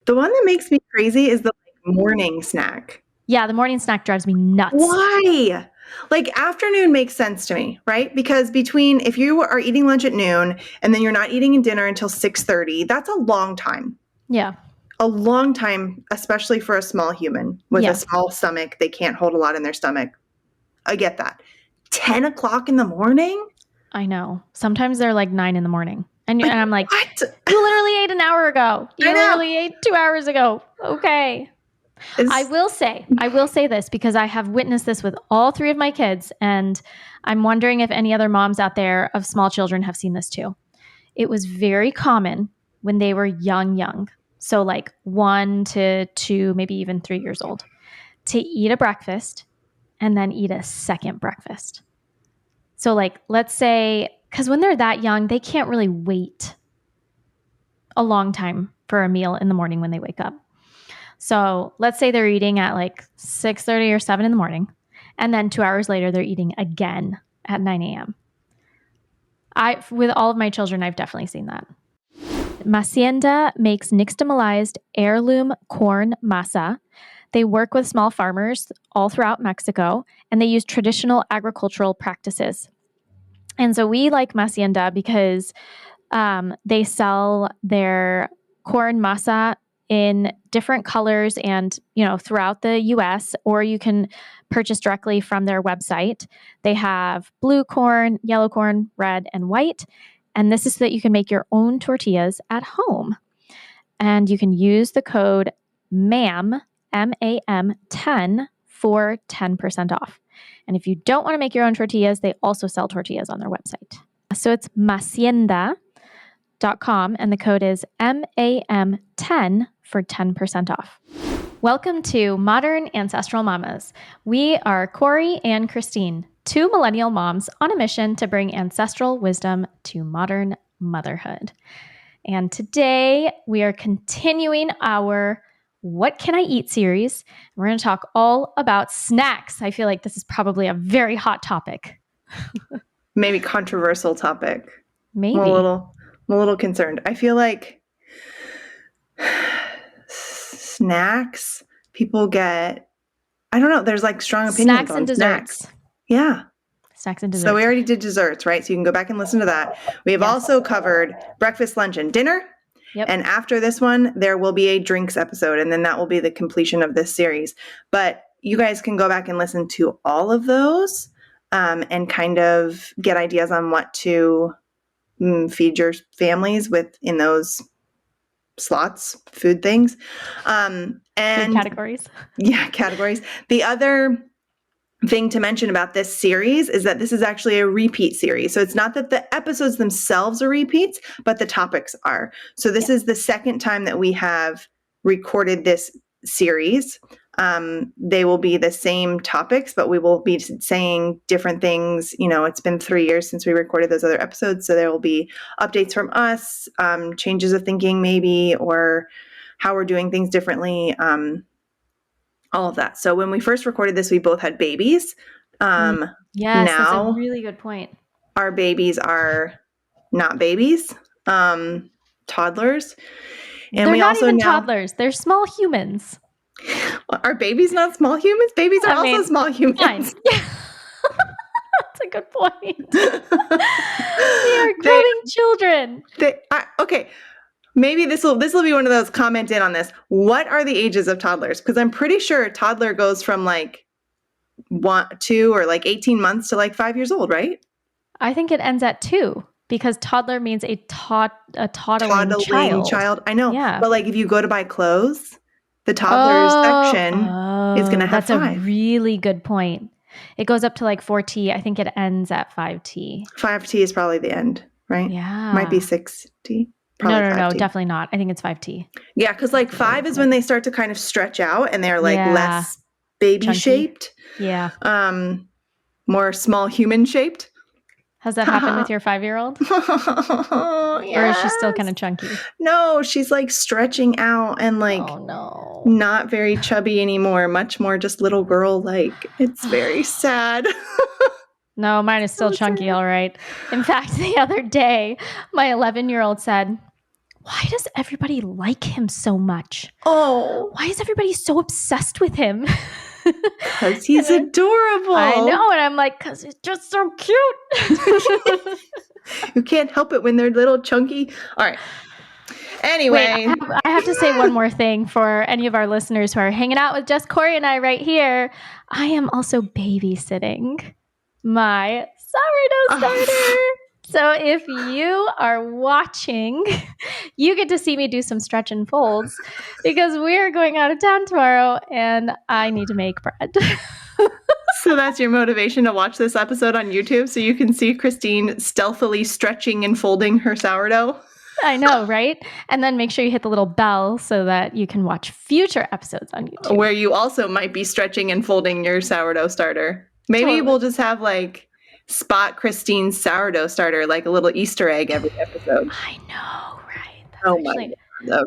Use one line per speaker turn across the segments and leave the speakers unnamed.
The one that makes me crazy is the morning snack.
Yeah, the morning snack drives me nuts.
Why? Like afternoon makes sense to me, right? Because between if you are eating lunch at noon and then you're not eating dinner until 6:30, that's a long time.
Yeah.
A long time, especially for a small human with a small stomach. They can't hold a lot in their stomach. I get that. 10 o'clock in the morning?
I know. Sometimes they're like 9 in the morning. And I'm like,
what?
You literally ate an hour ago. You
I know.
literally ate 2 hours ago. Okay. I will say this because I have witnessed this with all 3 of my kids, and I'm wondering if any other moms out there of small children have seen this too. It was very common when they were young, so like 1 to 2, maybe even 3 years old, to eat a breakfast and then eat a second breakfast. So like, let's say, because when they're that young, they can't really wait a long time for a meal in the morning when they wake up. So let's say they're eating at like 6:30 or 7 in the morning, and then 2 hours later, they're eating again at 9 a.m. With all of my children, I've definitely seen that. Macienda makes nixtamalized heirloom corn masa. They work with small farmers all throughout Mexico, and they use traditional agricultural practices. And so we like Macienda because they sell their corn masa in different colors and, throughout the US, or you can purchase directly from their website. They have blue corn, yellow corn, red, and white. And this is so that you can make your own tortillas at home. And you can use the code MAM, MAM 10 for 10% off. And if you don't want to make your own tortillas, they also sell tortillas on their website. So it's Macienda.com, and the code is MAM10 for 10% off. Welcome to Modern Ancestral Mamas. We are Corey and Christine, 2 millennial moms on a mission to bring ancestral wisdom to modern motherhood. And today we are continuing our What Can I Eat series. We're going to talk all about snacks. I feel like this is probably a very hot topic.
Maybe controversial topic.
Maybe.
I'm a little concerned. I feel like snacks, people get, I don't know, there's like strong opinions
snacks
on
and desserts.
Snacks. Yeah.
Snacks and desserts.
So we already did desserts, right? So you can go back and listen to that. We have also covered breakfast, lunch, and dinner.
Yep.
And after this one, there will be a drinks episode, and then that will be the completion of this series. But you guys can go back and listen to all of those and kind of get ideas on what to feed your families with in those slots, food things. And
food categories.
Yeah, categories. The other thing to mention about this series is that this is actually a repeat series. So it's not that the episodes themselves are repeats, but the topics are. So this is the second time that we have recorded this series. They will be the same topics, but we will be saying different things. It's been 3 years since we recorded those other episodes. So there will be updates from us, changes of thinking maybe, or how we're doing things differently. All of that. So when we first recorded this, we both had babies.
Yes,
now,
that's a really good point.
Our babies are not babies, toddlers. And
they're not even toddlers. They're small humans.
Are babies not small humans? Babies are also small humans.
Fine. That's a good point. They are growing children.
Okay. Maybe this will be one of those comment in on this. What are the ages of toddlers? Because I'm pretty sure a toddler goes from like 1, 2, or like 18 months to like 5 years old, right?
I think it ends at 2 because toddler means a toddling child.
I know.
Yeah.
But like if you go to buy clothes, the toddlers section is going to have 5.
That's a really good point. It goes up to like 4T. I think it ends at 5T.
5T is probably the end, right?
Yeah.
Might be 6T.
No, definitely not. I think it's 5T.
Yeah, because like 5 is when they start to kind of stretch out and they're like less baby shaped.
Yeah.
More small human shaped.
Has that happened with your 5-year-old?
Yes.
Or is she still kind of chunky?
No, she's like stretching out and like not very chubby anymore. Much more just little girl like. It's very sad.
No, mine is still chunky, all right. In fact, the other day, my 11-year-old said, why does everybody like him so much?
Oh,
Why is everybody so obsessed with him?
because he's adorable.
I know. And I'm like, because he's just so cute.
You can't help it when they're little chunky. All right. Anyway.
Wait, I have to say one more thing for any of our listeners who are hanging out with just Corey and I right here. I am also babysitting my sourdough starter. So if you are watching, you get to see me do some stretch and folds because we're going out of town tomorrow and I need to make bread.
So that's your motivation to watch this episode on YouTube so you can see Christine stealthily stretching and folding her sourdough?
I know, right? And then make sure you hit the little bell so that you can watch future episodes on YouTube.
Where you also might be stretching and folding your sourdough starter. Maybe we'll just have like spot Christine's sourdough starter, like a little Easter egg every episode.
I know, right? That's
oh my God.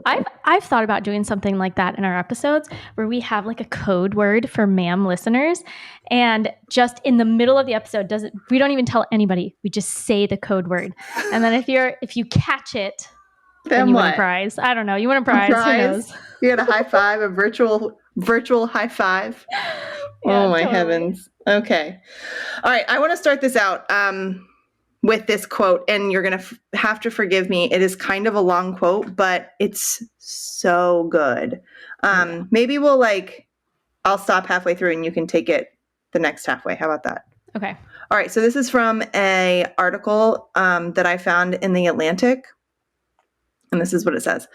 Okay.
I've thought about doing something like that in our episodes where we have like a code word for ma'am listeners, and just in the middle of the episode, we don't even tell anybody. We just say the code word, and then if you catch it, then you win a prize. I don't know. You win a prize. Who knows?
You get a high five, a virtual high five.
Yeah,
oh my
totally.
heavens. Okay. All right. I want to start this out with this quote, and you're going to have to forgive me. It is kind of a long quote, but it's so good. Maybe I'll stop halfway through and you can take it the next halfway. How about that?
Okay.
All right. So this is from an article that I found in The Atlantic. And this is what it says.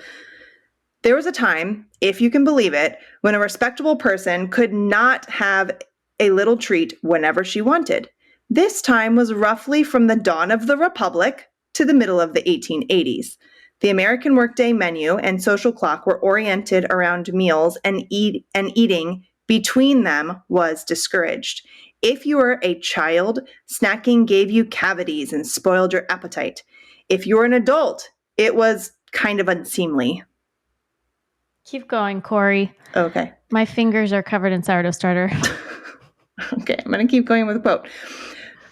There was a time, if you can believe it, when a respectable person could not have a little treat whenever she wanted. This time was roughly from the dawn of the Republic to the middle of the 1880s. The American workday menu and social clock were oriented around meals, and eating between them was discouraged. If you were a child, snacking gave you cavities and spoiled your appetite. If you were an adult, it was kind of unseemly.
Keep going, Corey.
Okay.
My fingers are covered in sourdough starter.
Okay, I'm going to keep going with the quote.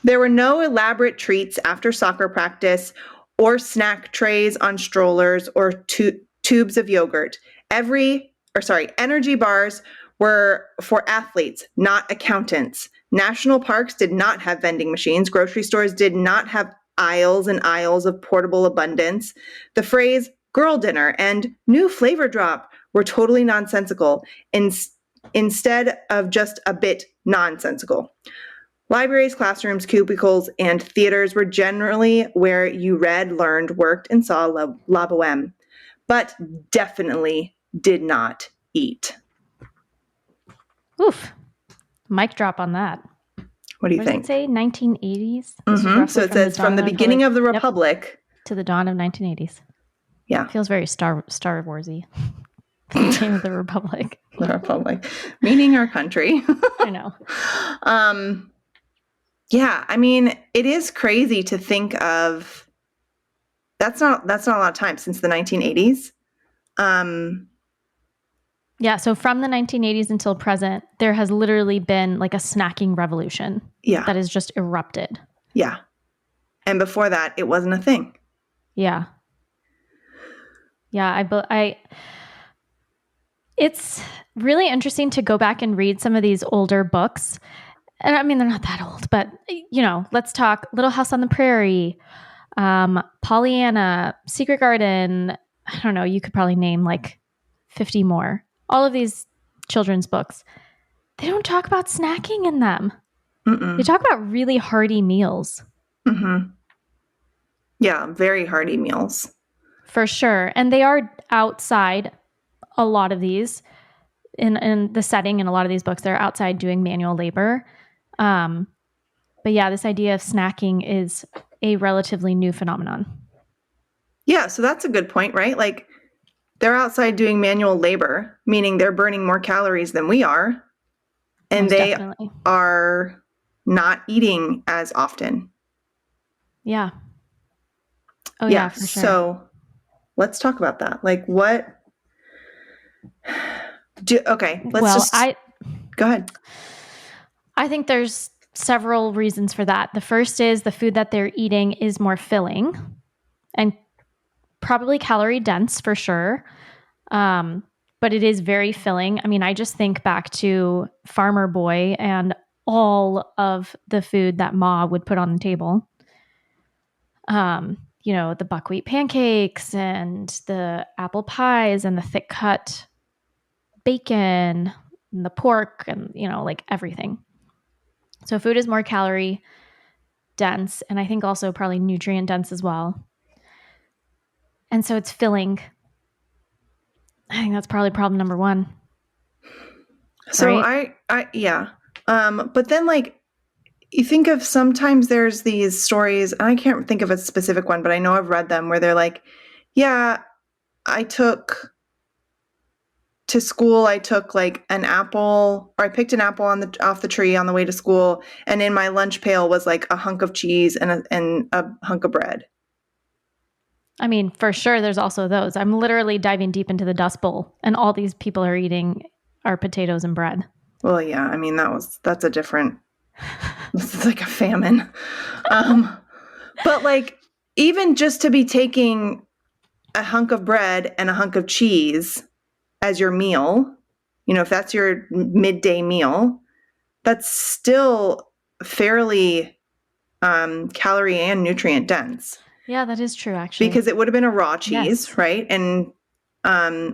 There were no elaborate treats after soccer practice or snack trays on strollers or tubes of yogurt. Energy bars were for athletes, not accountants. National parks did not have vending machines. Grocery stores did not have aisles and aisles of portable abundance. The phrase girl dinner and new flavor drop were totally nonsensical instead of just a bit nonsensical. Libraries, classrooms, cubicles, and theaters were generally where you read, learned, worked, and saw la boheme, but definitely did not eat.
Oof. Mic drop on that.
What do you think?
Does it say 1980s?
So it says from the beginning of the Republic
to the dawn of 1980s.
Yeah.
It feels very Star Warsy. The beginning of the Republic.
The Republic, meaning our country.
I know.
Yeah, I mean, it is crazy to think of. That's not a lot of time since the 1980s.
Yeah, so from the 1980s until present, there has literally been like a snacking revolution.
Yeah.
That has just erupted.
Yeah. And before that, it wasn't a thing.
Yeah. Yeah, it's really interesting to go back and read some of these older books. And I mean, they're not that old, but let's talk Little House on the Prairie, Pollyanna, Secret Garden. I don't know. You could probably name like 50 more. All of these children's books, they don't talk about snacking in them.
Mm-mm.
They talk about really hearty meals.
Mm-hmm. Yeah, very hearty meals.
For sure. And they are outside, a lot of these, in the setting in a lot of these books, they're outside doing manual labor. But yeah, this idea of snacking is a relatively new phenomenon. Yeah,
so that's a good point, right? Like, they're outside doing manual labor, meaning they're burning more calories than we are. And
most
they
definitely
are not eating as often.
Yeah. Oh, yeah, for sure.
So let's talk about that. Like, what? Go ahead.
I think there's several reasons for that. The first is the food that they're eating is more filling and probably calorie dense for sure. But it is very filling. I mean, I just think back to Farmer Boy and all of the food that Ma would put on the table. The buckwheat pancakes and the apple pies and the thick cut bacon and the pork and, like everything. So food is more calorie dense, and I think also probably nutrient dense as well. And so it's filling. I think that's probably problem number one.
So
right?
Yeah. But then like you think of sometimes there's these stories, and I can't think of a specific one, but I know I've read them where they're like, yeah, I took to school, I took like an apple, or I picked an apple off the tree on the way to school, and in my lunch pail was like a hunk of cheese and a hunk of bread.
I mean, for sure, there's also those. I'm literally diving deep into the Dust Bowl, and all these people are eating are potatoes and bread.
Well, yeah, I mean that's a different. It's like a famine. But like even just to be taking a hunk of bread and a hunk of cheese as your meal, if that's your midday meal, that's still fairly calorie and nutrient dense.
Yeah, that is true, actually.
Because it would have been a raw cheese,
yes.
right? And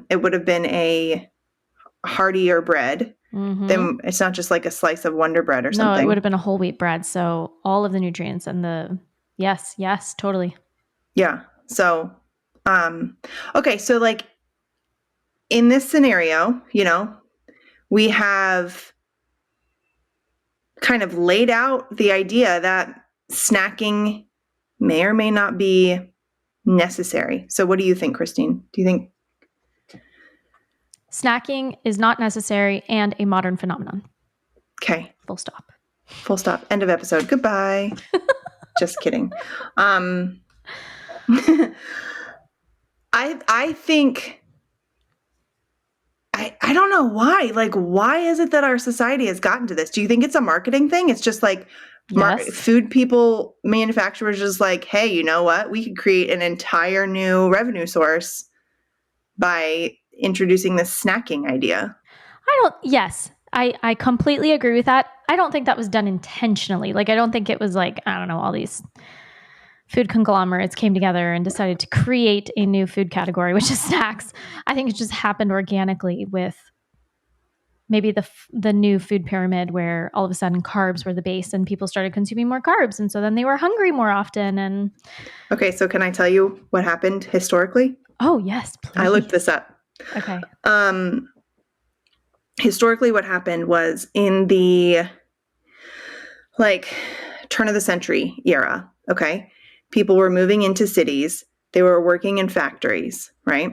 it would have been a heartier bread.
Mm-hmm.
Then it's not just like a slice of Wonder Bread or something.
No, it would have been a whole wheat bread. So all of the nutrients and yes, totally.
Yeah. So, okay. So like in this scenario, we have kind of laid out the idea that snacking may or may not be necessary. So what do you think, Christine? Do you think
snacking is not necessary and a modern phenomenon?
Okay.
Full stop.
Full stop. End of episode. Goodbye. Just kidding. I think I don't know why. Like, why is it that our society has gotten to this? Do you think it's a marketing thing? It's just like food people, manufacturers, just like, hey, you know what? We could create an entire new revenue source by introducing this snacking idea.
Yes, I completely agree with that. I don't think that was done intentionally. Like, I don't think it was like, I don't know, all these food conglomerates came together and decided to create a new food category, which is snacks. I think it just happened organically with maybe the new food pyramid where all of a sudden carbs were the base and people started consuming more carbs. And so then they were hungry more often. And
okay, so can I tell you what happened historically?
Oh, yes, please.
I looked this up.
Okay.
Historically, what happened was in the turn of the century era, okay? People were moving into cities. They were working in factories, right?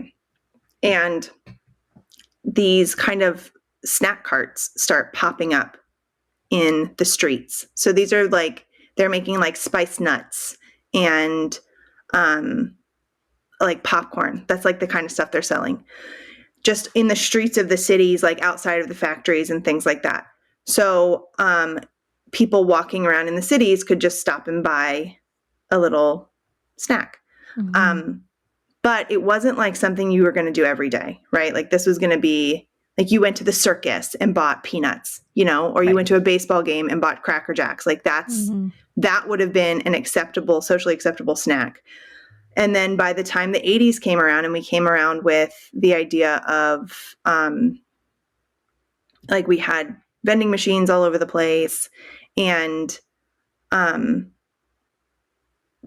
And these kind of snack carts start popping up in the streets. So these are they're making spiced nuts and popcorn. That's the kind of stuff they're selling just in the streets of the cities, outside of the factories and things like that. So people walking around in the cities could just stop and buy a little snack. Mm-hmm. But it wasn't something you were going to do every day, right? This was going to be you went to the circus and bought peanuts, or you went to a baseball game and bought Cracker Jacks. That would have been an socially acceptable snack. And then by the time the 80s came around and we came around with the idea of we had vending machines all over the place and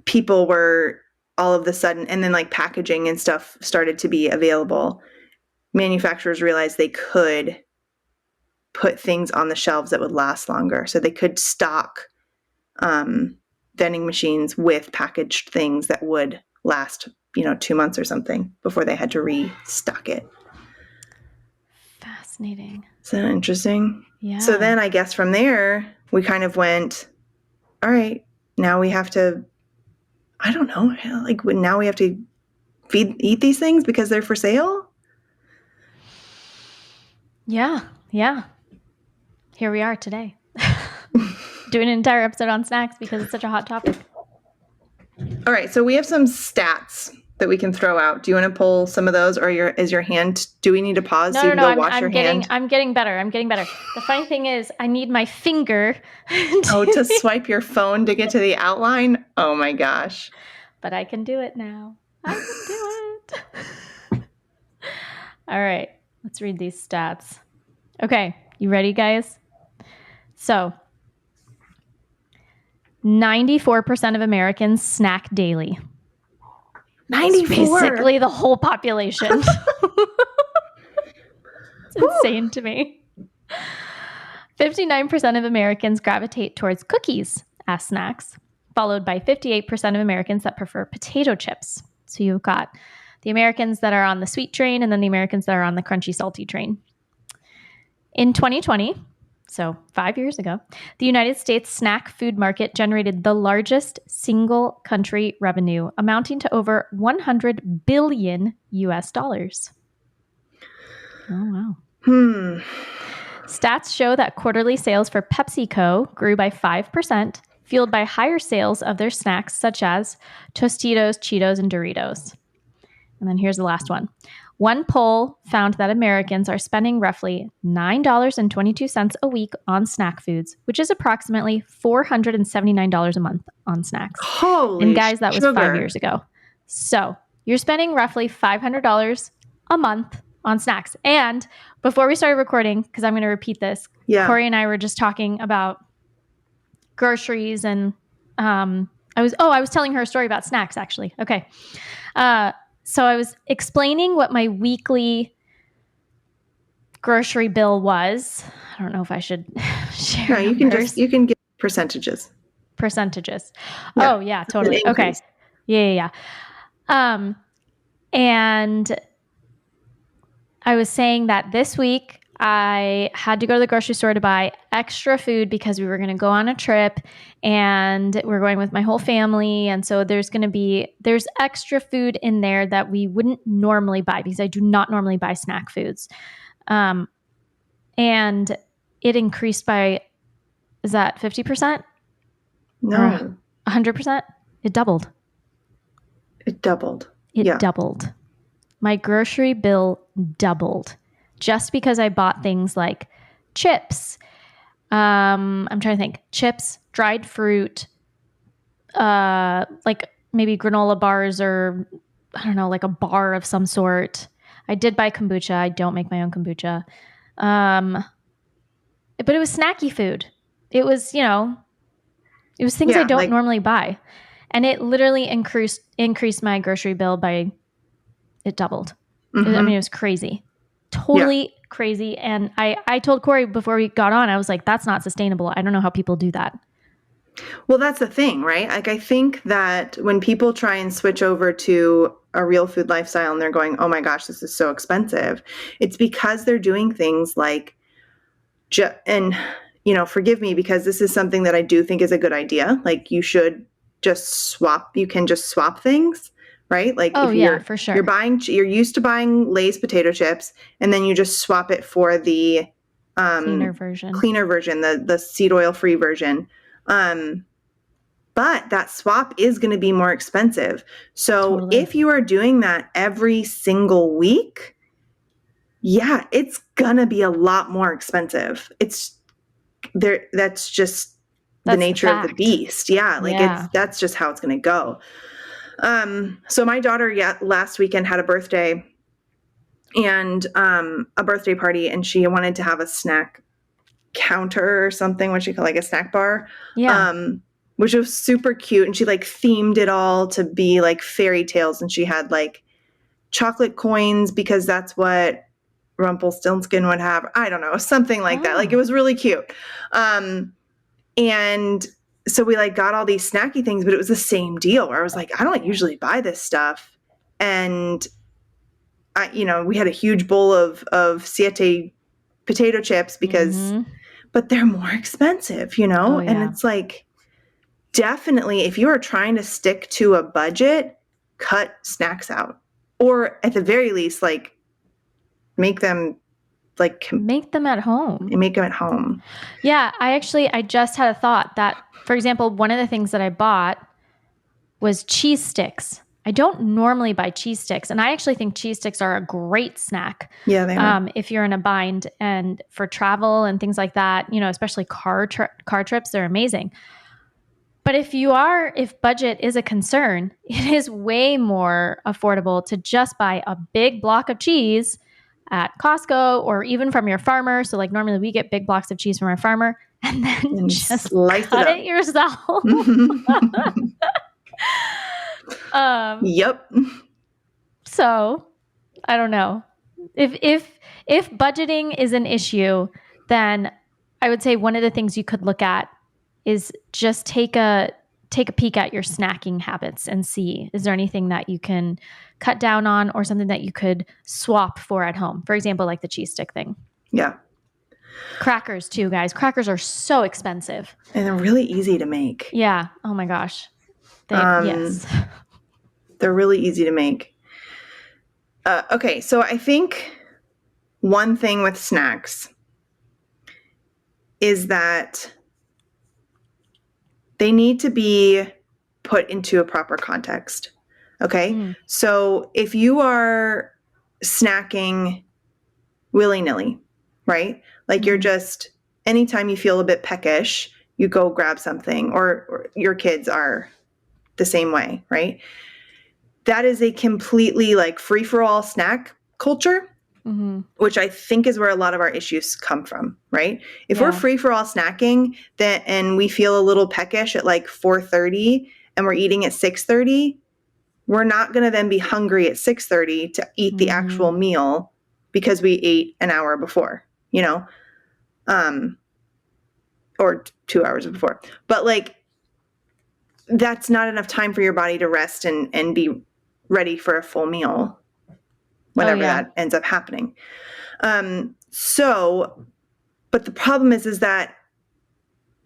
people were all of the sudden, and then packaging and stuff started to be available. Manufacturers realized they could put things on the shelves that would last longer. So they could stock vending machines with packaged things that would last, 2 months or something before they had to restock it.
Fascinating.
Isn't that interesting?
Yeah.
So then I guess from there, we kind of went, all right, now we have to, I don't know, now we have to eat these things because they're for sale?
Yeah. Here we are today. Doing an entire episode on snacks because it's such a hot topic.
All right, so we have some stats that we can throw out? Do you want to pull some of those, or is your hand? Do we need to pause so you can go wash your hand?
I'm getting better. The funny thing is, I need my finger
to swipe your phone to get to the outline. Oh my gosh!
But I can do it now. I can do it. All right, let's read these stats. Okay, you ready, guys? So, 94% of Americans snack daily.
94.
Basically the whole population. It's insane to me. 59% of Americans gravitate towards cookies as snacks, followed by 58% of Americans that prefer potato chips. So you've got the Americans that are on the sweet train and then the Americans that are on the crunchy, salty train. In 2020, so 5 years ago, the United States snack food market generated the largest single country revenue, amounting to over 100 billion US dollars. Oh, wow. Stats show that quarterly sales for PepsiCo grew by 5%, fueled by higher sales of their snacks such as Tostitos, Cheetos, and Doritos. And then here's the last one. One poll found that Americans are spending roughly $9.22 a week on snack foods, which is approximately $479 a month on snacks.
Holy
And guys, that
sugar.
was 5 years ago. So you're spending roughly $500 a month on snacks. And before we started recording, because I'm going to repeat this, Corey and I were just talking about groceries, and I was telling her a story about snacks, actually. Okay. So I was explaining what my weekly grocery bill was. I don't know if I should share.
No, you can give percentages.
Percentages. Yeah. Oh yeah, totally. Okay. Yeah. And I was saying that this week I had to go to the grocery store to buy extra food because we were going to go on a trip and we're going with my whole family. And so there's extra food in there that we wouldn't normally buy because I do not normally buy snack foods. And it increased by, is that 50%?
No.
100%? It doubled.
It doubled.
It doubled. My grocery bill doubled just because I bought things like chips. I'm trying to think. Chips, dried fruit, like maybe granola bars or I don't know, like a bar of some sort. I did buy kombucha. I don't make my own kombucha. But it was snacky food. It was, it was things I don't normally buy. And it literally increased my grocery bill by, it doubled. Mm-hmm. I mean, it was crazy. Totally crazy. And I told Corey before we got on, I was like, that's not sustainable. I don't know how people do that.
Well, that's the thing, right? Like, I think that when people try and switch over to a real food lifestyle and they're going, oh my gosh, this is so expensive, it's because they're doing things like, and, forgive me because this is something that I do think is a good idea. Like you can just swap things, right? Like
for sure.
You're used to buying Lay's potato chips and then you just swap it for the cleaner version, the seed oil free version. But that swap is going to be more expensive. So totally. If you are doing that every single week, it's going to be a lot more expensive. That's just the nature of the beast. That's just how it's going to go. So my daughter last weekend had a birthday and a birthday party, and she wanted to have a snack counter or something, what you call like a snack bar. Which was super cute, and she like themed it all to be like fairy tales, and she had like chocolate coins because that's what Rumpelstiltskin would have. I don't know, something like that. Like it was really cute. And so we like got all these snacky things, but it was the same deal where I was like, I don't usually buy this stuff. And we had a huge bowl of Siete potato chips because, but they're more expensive, and it's like, definitely if you are trying to stick to a budget, cut snacks out, or at the very least, like make them at home. Make them at home.
Yeah. I just had a thought that, for example, one of the things that I bought was cheese sticks. I don't normally buy cheese sticks, and I actually think cheese sticks are a great snack.
Yeah, they are.
If you're in a bind and for travel and things like that, especially car trips, they're amazing. But if budget is a concern, it is way more affordable to just buy a big block of cheese at Costco or even from your farmer. So like normally we get big blocks of cheese from our farmer and then just
slice
cut
it
it yourself.
Yep.
So I don't know. If budgeting is an issue, then I would say one of the things you could look at is just take a peek at your snacking habits and see, is there anything that you can cut down on or something that you could swap for at home? For example, like the cheese stick thing.
Yeah.
Crackers too, guys. Crackers are so expensive.
And they're really easy to make.
Yeah. Oh my gosh. Yes.
They're really easy to make. Okay. So I think one thing with snacks is that they need to be put into a proper context. Okay. So if you are snacking willy-nilly, right? Like you're just, anytime you feel a bit peckish, you go grab something, or your kids are the same way, right? That is a completely like free-for-all snack culture, which I think is where a lot of our issues come from, right? If we're free-for-all snacking and we feel a little peckish at like 4:30 and we're eating at 6:30, we're not going to then be hungry at 6:30 to eat the actual meal because we ate an hour before, or 2 hours before. But like, that's not enough time for your body to rest and be ready for a full meal whenever that ends up happening. But the problem is that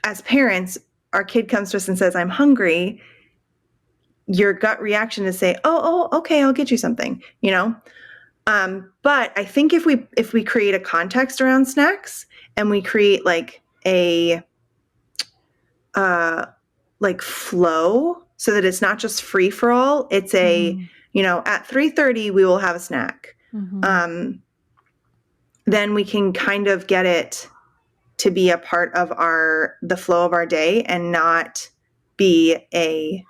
as parents, our kid comes to us and says, I'm hungry. Your gut reaction is say, oh, okay, I'll get you something, But I think if we create a context around snacks and we create like a flow so that it's not just free for all, it's at 3:30 we will have a snack. Then we can kind of get it to be a part of the flow of our day and not be a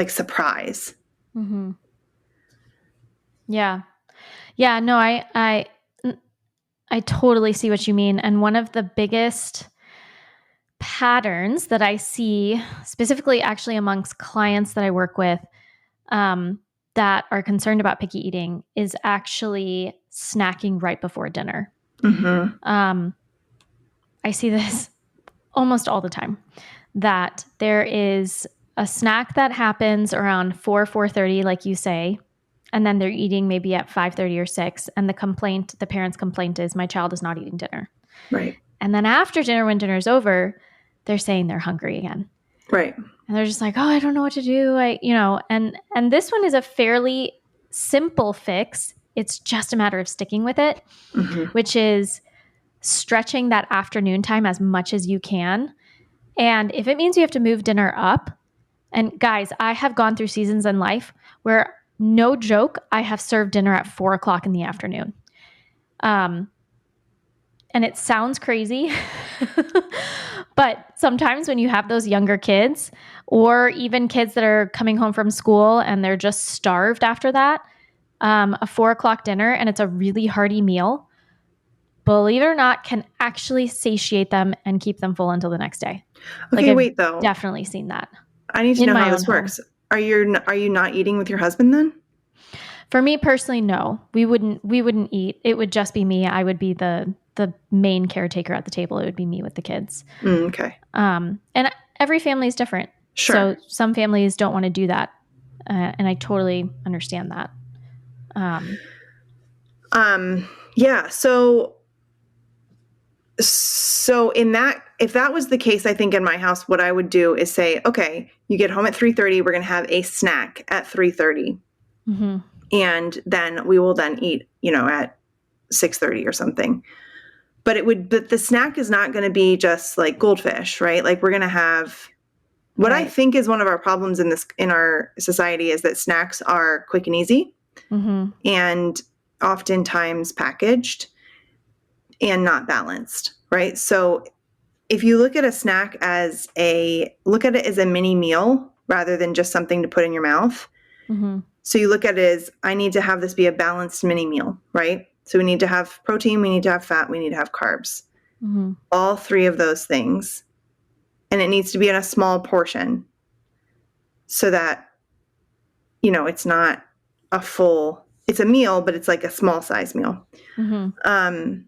surprise.
Yeah. No, I totally see what you mean. And one of the biggest patterns that I see, specifically actually amongst clients that I work with, that are concerned about picky eating, is actually snacking right before dinner. I see this almost all the time, that there is a snack that happens around 4:30, like you say, and then they're eating maybe at 5:30 or 6. And the parent's complaint is, my child is not eating dinner.
Right.
And then after dinner, when dinner's over, they're saying they're hungry again.
Right.
And they're just like, oh, I don't know what to do. And this one is a fairly simple fix. It's just a matter of sticking with it, which is stretching that afternoon time as much as you can. And if it means you have to move dinner up, and guys, I have gone through seasons in life where, no joke, I have served dinner at 4:00 in the afternoon. And it sounds crazy, but sometimes when you have those younger kids, or even kids that are coming home from school and they're just starved after that, a 4:00 dinner, and it's a really hearty meal, believe it or not, can actually satiate them and keep them full until the next day.
Okay, wait though.
Definitely seen that.
I need to know how this works. Are you not eating with your husband then?
For me personally, no. We wouldn't eat. It would just be me. I would be the main caretaker at the table. It would be me with the kids.
Okay.
And every family is different.
Sure.
So some families don't want to do that. And I totally understand that.
Yeah. So in that, if that was the case, I think in my house, what I would do is say, okay, you get home at 3:30, we're going to have a snack at 3:30. And then we will then eat, at 6:30 or something. But the snack is not going to be just like goldfish, right? Like we're going to have What I think is one of our problems in our society is that snacks are quick and easy and oftentimes packaged and not balanced, right? So if you look at a snack look at it as a mini meal rather than just something to put in your mouth. So you look at it as, I need to have this be a balanced mini meal, right? So we need to have protein, we need to have fat, we need to have carbs. All three of those things. And it needs to be in a small portion so that, it's not it's a meal, but it's like a small size meal. And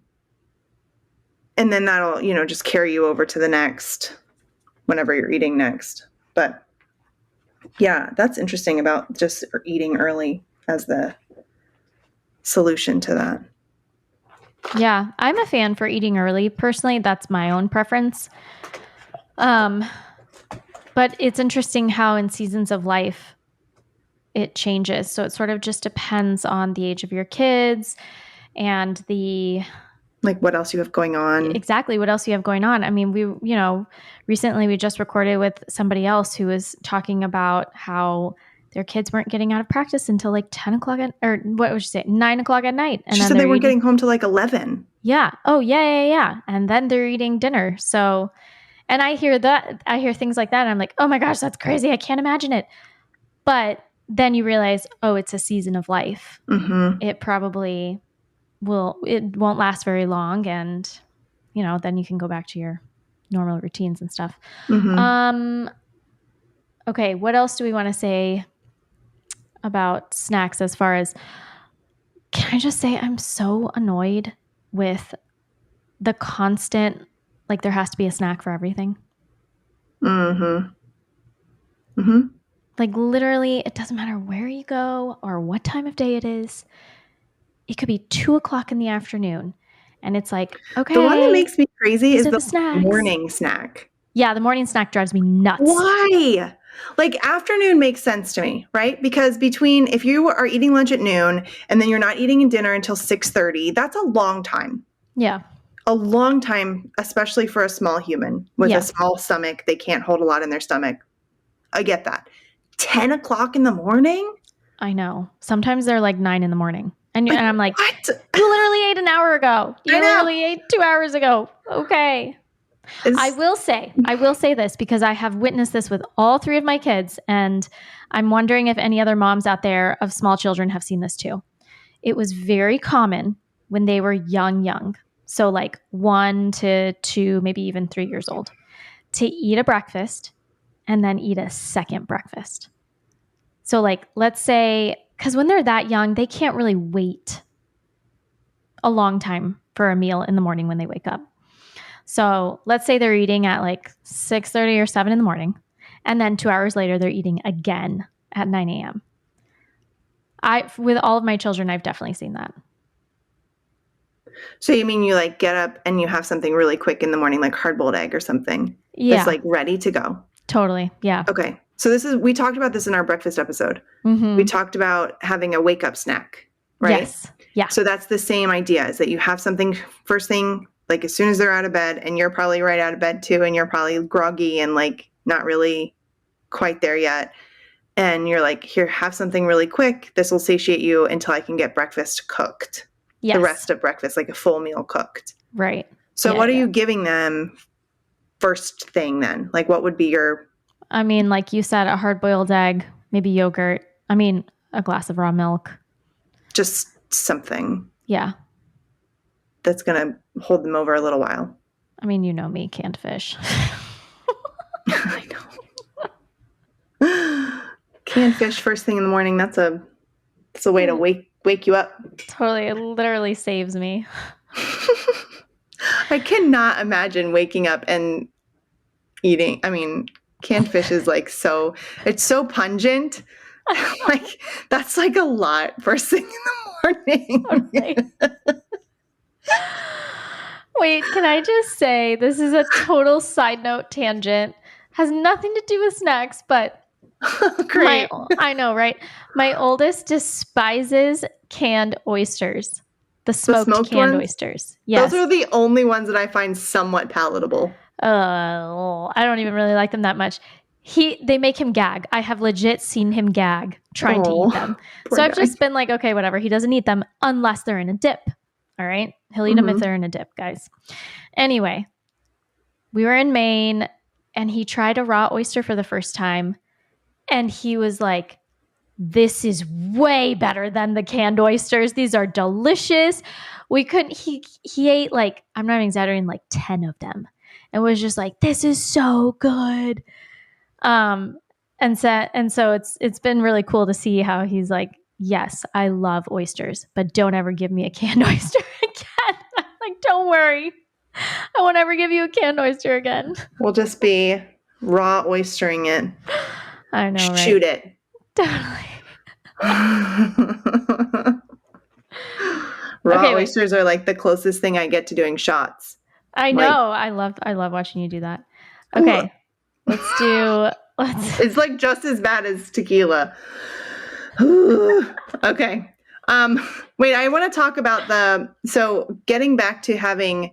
then that'll, just carry you over to the next, whenever you're eating next. But yeah, that's interesting about just eating early as the solution to that.
Yeah, I'm a fan for eating early. Personally, that's my own preference. But it's interesting how in seasons of life it changes. So it sort of just depends on the age of your kids and
like what else you have going on.
Exactly. What else you have going on. I mean, recently we just recorded with somebody else who was talking about how their kids weren't getting out of practice until like 10 o'clock or what would you say? 9 o'clock at night.
And she said they weren't getting home till like 11.
Yeah. Oh, yeah. And then they're eating dinner. So, and I hear things like that. And I'm like, oh my gosh, that's crazy. I can't imagine it. But then you realize, oh, it's a season of life. It probably it won't last very long. And, then you can go back to your normal routines and stuff. Okay. What else do we want to say about snacks as far as, can I just say I'm so annoyed with the constant, like there has to be a snack for everything. Like literally, it doesn't matter where you go or what time of day it is. It could be 2:00 in the afternoon. And it's like, okay.
The one that makes me crazy is the
snacks.
Morning snack.
Yeah, the morning snack drives me nuts.
Why? Like afternoon makes sense to me, right? Because if you are eating lunch at noon and then you're not eating dinner until 6:30, that's a long time.
Yeah.
A long time, especially for a small human with a small stomach. They can't hold a lot in their stomach. I get that. 10 o'clock in the morning?
I know. Sometimes they're like 9 in the morning. And I'm like,
what?
You literally ate an hour ago. You literally ate 2 hours ago. Okay. I will say this because I have witnessed this with all three of my kids. And I'm wondering if any other moms out there of small children have seen this too. It was very common when they were young. So like 1 to 2, maybe even 3 years old, to eat a breakfast and then eat a second breakfast. So like, let's say, because when they're that young, they can't really wait a long time for a meal in the morning when they wake up. So let's say they're eating at like 6:30 or 7 in the morning. And then 2 hours later, they're eating again at 9 a.m. With all of my children, I've definitely seen that.
So you mean you like get up and you have something really quick in the morning, like hard-boiled egg or something?
Yeah.
That's like ready to go.
Totally. Yeah.
Okay. So we talked about this in our breakfast episode. We talked about having a wake up snack, right?
Yes. Yeah.
So that's the same idea, is that you have something first thing, like as soon as they're out of bed, and you're probably right out of bed too, and you're probably groggy and like not really quite there yet. And you're like, here, have something really quick. This will satiate you until I can get breakfast cooked. Yes. The rest of breakfast, like a full meal cooked.
Right.
So what are you giving them first thing then? Like what would be
I mean, like you said, a hard-boiled egg, maybe yogurt. I mean, a glass of raw milk. Just
something.
Yeah.
That's going to hold them over a little while.
I mean, you know me, canned fish.
I know. Canned fish first thing in the morning. That's a way to wake you up.
Totally. It literally saves me.
I cannot imagine waking up and eating. I mean, canned fish is like it's so pungent. Like that's like a lot first thing in the morning.
Okay. Wait, can I just say, this is a total side note tangent. Has nothing to do with snacks, but
great.
I know, right? My oldest despises canned oysters. The smoked canned oysters. Yes.
Those are the only ones that I find somewhat palatable.
I don't even really like them that much. They make him gag. I have legit seen him gag trying to eat them. So I've just been like, okay, whatever. He doesn't eat them unless they're in a dip. All right. He'll eat them if they're in a dip, guys. Anyway, we were in Maine and he tried a raw oyster for the first time. And he was like, this is way better than the canned oysters. These are delicious. He ate like, I'm not even exaggerating, like 10 of them and was just like, this is so good. And so it's been really cool to see how he's like, yes, I love oysters, but don't ever give me a canned oyster again. I'm like, don't worry. I won't ever give you a canned oyster again.
We'll just be raw oystering it.
I know, right?
Shoot it.
Totally.
Raw oysters are like the closest thing I get to doing shots.
I know. I love watching you do that. Okay.
It's like just as bad as tequila. Okay. Wait, I want to talk about getting back to having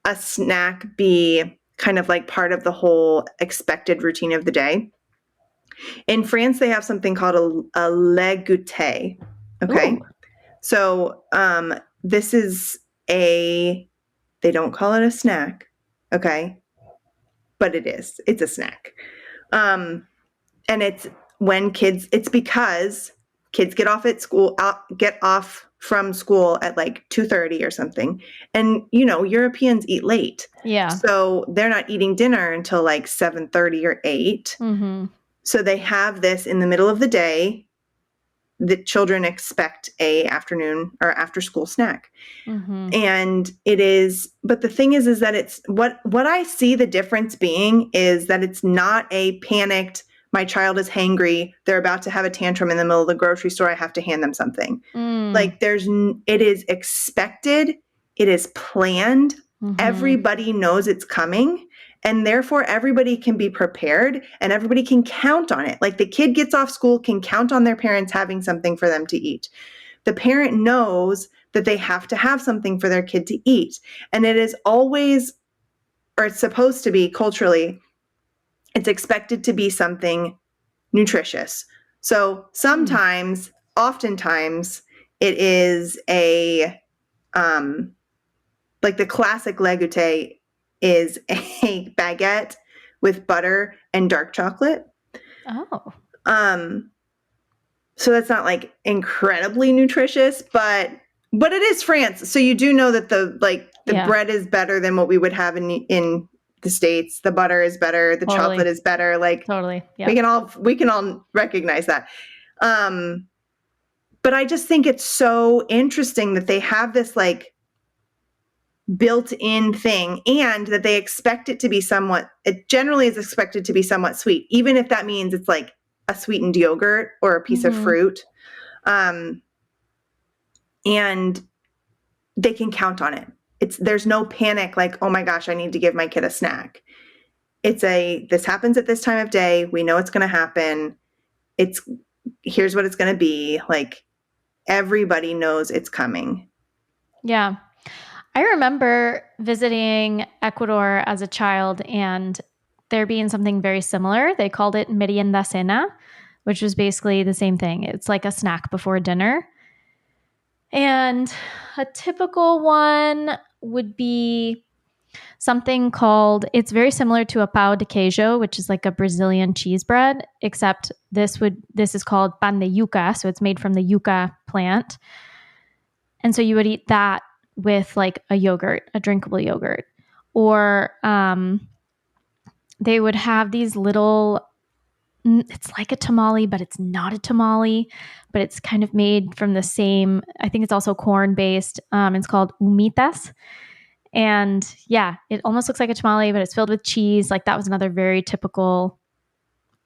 a snack be kind of like part of the whole expected routine of the day. In France, they have something called a le goûter. Okay. Ooh. So this is they don't call it a snack. Okay. But it's a snack. And it's because kids get off from school at like 2:30 or something. And, Europeans eat late.
Yeah.
So they're not eating dinner until like 7:30 or 8.
Mm-hmm.
So they have this in the middle of the day. The children expect a afternoon or after school snack. Mm-hmm. And but the thing is that it's what I see the difference being is that it's not a panicked, my child is hangry, they're about to have a tantrum in the middle of the grocery store, I have to hand them something. Like it is expected, it is planned, everybody knows it's coming. And therefore, everybody can be prepared and everybody can count on it. Like the kid gets off school, can count on their parents having something for them to eat. The parent knows that they have to have something for their kid to eat. And it is always, or it's supposed to be culturally, it's expected to be something nutritious. So oftentimes, it is like the classic le goûter is a baguette with butter and dark chocolate.
Oh.
So that's not like incredibly nutritious, but it is France. So you do know that the bread is better than what we would have in the States. The butter is better. The chocolate is better. Like
totally. Yeah.
We can all recognize that. But I just think it's so interesting that they have this like built-in thing and that they expect it to be it generally is expected to be somewhat sweet, even if that means it's like a sweetened yogurt or a piece of fruit. And they can count on it. There's no panic like, oh my gosh, I need to give my kid a snack. This happens at this time of day. We know it's going to happen. Here's what it's going to be. Like everybody knows it's coming.
Yeah. I remember visiting Ecuador as a child and there being something very similar. They called it merienda cena, which was basically the same thing. It's like a snack before dinner. And a typical one would be something it's very similar to a pão de queijo, which is like a Brazilian cheese bread, except this is called pan de yuca. So it's made from the yuca plant. And so you would eat that with like a yogurt, a drinkable yogurt. Or they would have these little, it's like a tamale, but it's not a tamale, but it's kind of made from the same, I think it's also corn-based. It's called humitas. And yeah, it almost looks like a tamale, but it's filled with cheese. Like that was another very typical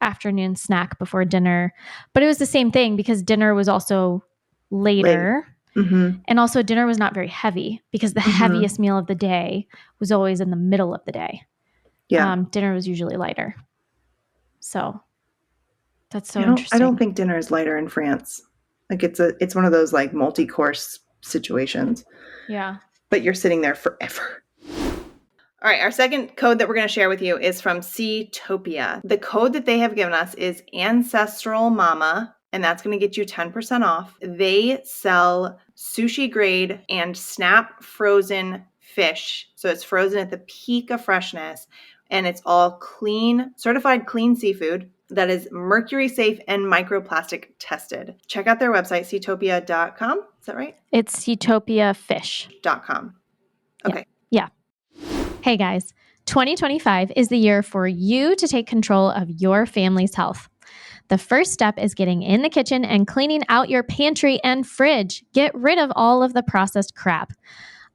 afternoon snack before dinner. But it was the same thing because dinner was also later. Mm-hmm. And also dinner was not very heavy because the heaviest meal of the day was always in the middle of the day. Yeah. Dinner was usually lighter. So that's so interesting.
I don't think dinner is lighter in France. Like it's one of those like multi-course situations.
Yeah.
But you're sitting there forever. All right, our second code that we're going to share with you is from Seatopia. The code that they have given us is Ancestral Mama, and that's going to get you 10% off. They sell sushi grade and snap frozen fish. So it's frozen at the peak of freshness, and it's all clean, certified clean seafood that is mercury safe and microplastic tested. Check out their website, seatopia.com. Is that right?
It's seatopiafish.com.
Okay.
Yeah. Hey guys, 2025 is the year for you to take control of your family's health. The first step is getting in the kitchen and cleaning out your pantry and fridge. Get rid of all of the processed crap.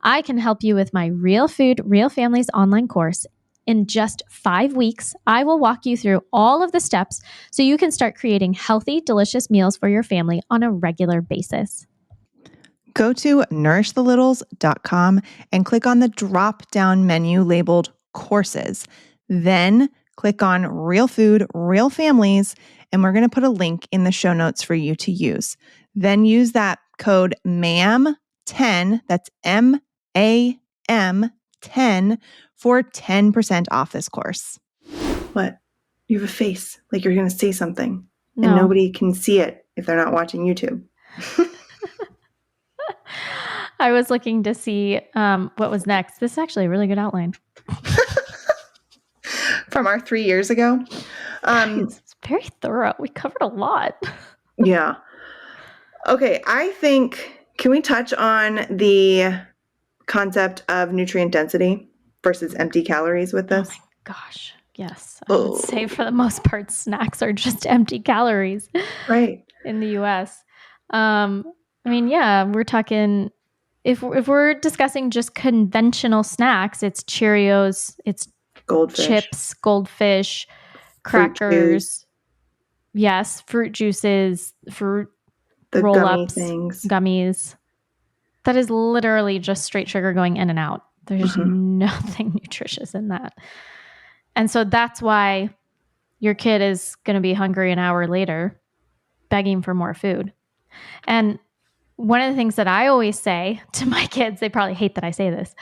I can help you with my Real Food, Real Families online course. In just 5 weeks, I will walk you through all of the steps so you can start creating healthy, delicious meals for your family on a regular basis.
Go to nourishthelittles.com and click on the drop-down menu labeled Courses. Then click on Real Food, Real Families, and we're going to put a link in the show notes for you to use. Then use that code MAM10, that's MAM10, for 10% off this course. What? You have a face like you're going to say something, and nobody can see it if they're not watching YouTube.
I was looking to see what was next. This is actually a really good outline.
From our 3 years ago.
It's very thorough. We covered a lot.
Yeah. Okay, I think, can we touch on the concept of nutrient density versus empty calories with this?
Oh my gosh. Yes. I would say for the most part, snacks are just empty calories.
Right.
In the US. I mean, yeah, we're talking, if we're discussing just conventional snacks, it's Cheerios, it's
Goldfish.
chips, goldfish, crackers. Yes, fruit juices, fruit roll-ups, gummies. That is literally just straight sugar going in and out. There's nothing nutritious in that. And so that's why your kid is going to be hungry an hour later, begging for more food. And one of the things that I always say to my kids, they probably hate that I say this.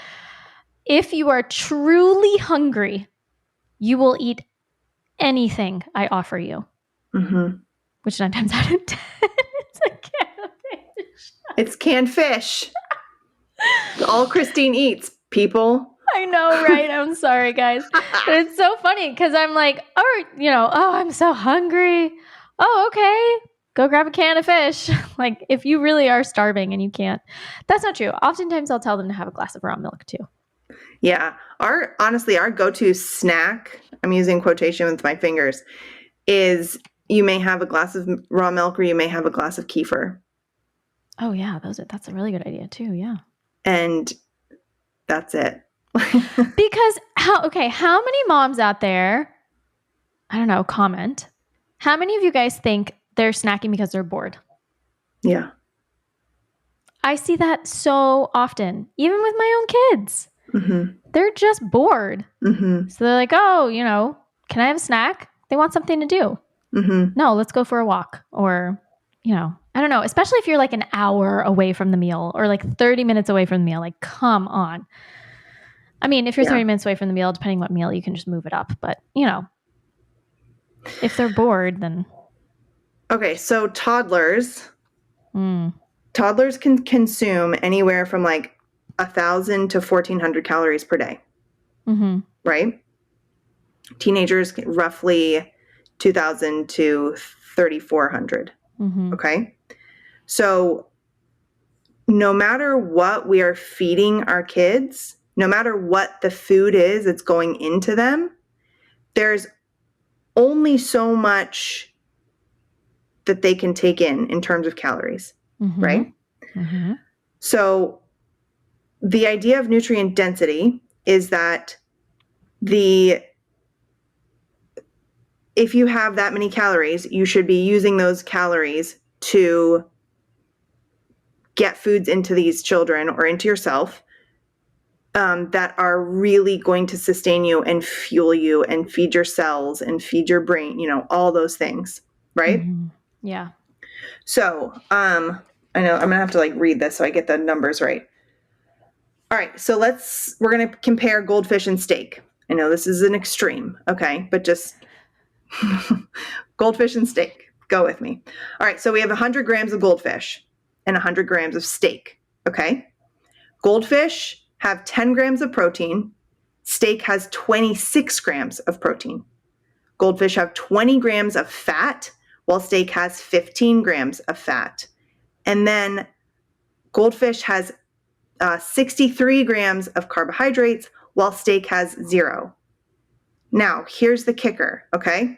If you are truly hungry, you will eat anything I offer you. Which 9 times out of 10, it's a can of fish.
It's canned fish. All Christine eats, people.
I know, right? I'm sorry, guys. But it's so funny because I'm like, I'm so hungry. Oh, okay. Go grab a can of fish. Like, if you really are starving and you can't. That's not true. Oftentimes I'll tell them to have a glass of raw milk too.
Yeah. Our go-to snack, I'm using quotation with my fingers, is you may have a glass of raw milk or you may have a glass of kefir.
Oh yeah, that's a really good idea too, yeah.
And that's it.
Because how many moms out there, I don't know, comment, how many of you guys think they're snacking because they're bored?
Yeah. I
see that so often, even with my own kids. They're just bored. So they're like, can I have a snack? They want something to do. No, let's go for a walk. Or, I don't know, especially if you're like an hour away from the meal or like 30 minutes away from the meal. Like, come on. I mean, if you're 30 minutes away from the meal, depending what meal, you can just move it up. But, if they're bored, then...
Okay, so toddlers can consume anywhere from like 1,000 to 1,400 calories per day, right? Teenagers, roughly 2,000 to 3,400, okay? So no matter what we are feeding our kids, no matter what the food is that's going into them, there's only so much that they can take in terms of calories, right? So the idea of nutrient density is that if you have that many calories, you should be using those calories to get foods into these children or into yourself that are really going to sustain you and fuel you and feed your cells and feed your brain, all those things, right?
Yeah.
So, I know I'm going to have to read this so I get the numbers right. All right, so we're going to compare goldfish and steak. I know this is an extreme, okay, but just goldfish and steak. Go with me. All right, so we have 100 grams of goldfish and 100 grams of steak, okay? Goldfish have 10 grams of protein. Steak has 26 grams of protein. Goldfish have 20 grams of fat, while steak has 15 grams of fat. And then goldfish has 63 grams of carbohydrates, while steak has 0. Now, here's the kicker, okay?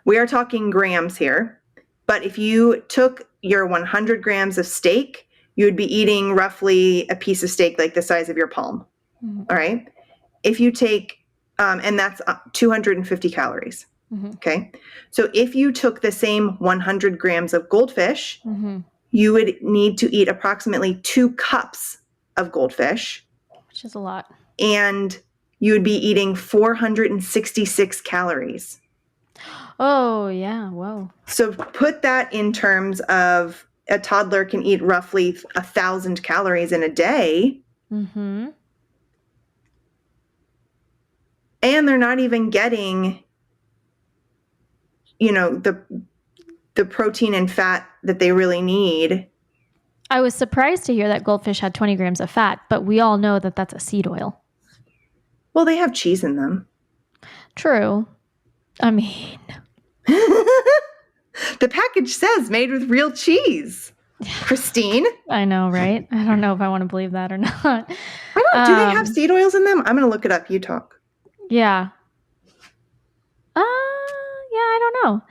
We are talking grams here, but if you took your 100 grams of steak, you would be eating roughly a piece of steak like the size of your palm, all right? If you take, and that's 250 calories, okay? So if you took the same 100 grams of goldfish, you would need to eat approximately 2 cups of goldfish.
Which is a lot.
And you would be eating 466 calories.
Oh, yeah. Whoa.
So put that in terms of a toddler can eat roughly 1,000 calories in a day. And they're not even getting, the protein and fat that they really need.
I was surprised to hear that goldfish had 20 grams of fat, but we all know that that's a seed oil.
Well, they have cheese in them.
True. I mean...
The package says made with real cheese. Christine.
I know, right? I don't know if I want to believe that or not.
Do they have seed oils in them? I'm going to look it up. You talk.
Yeah. I don't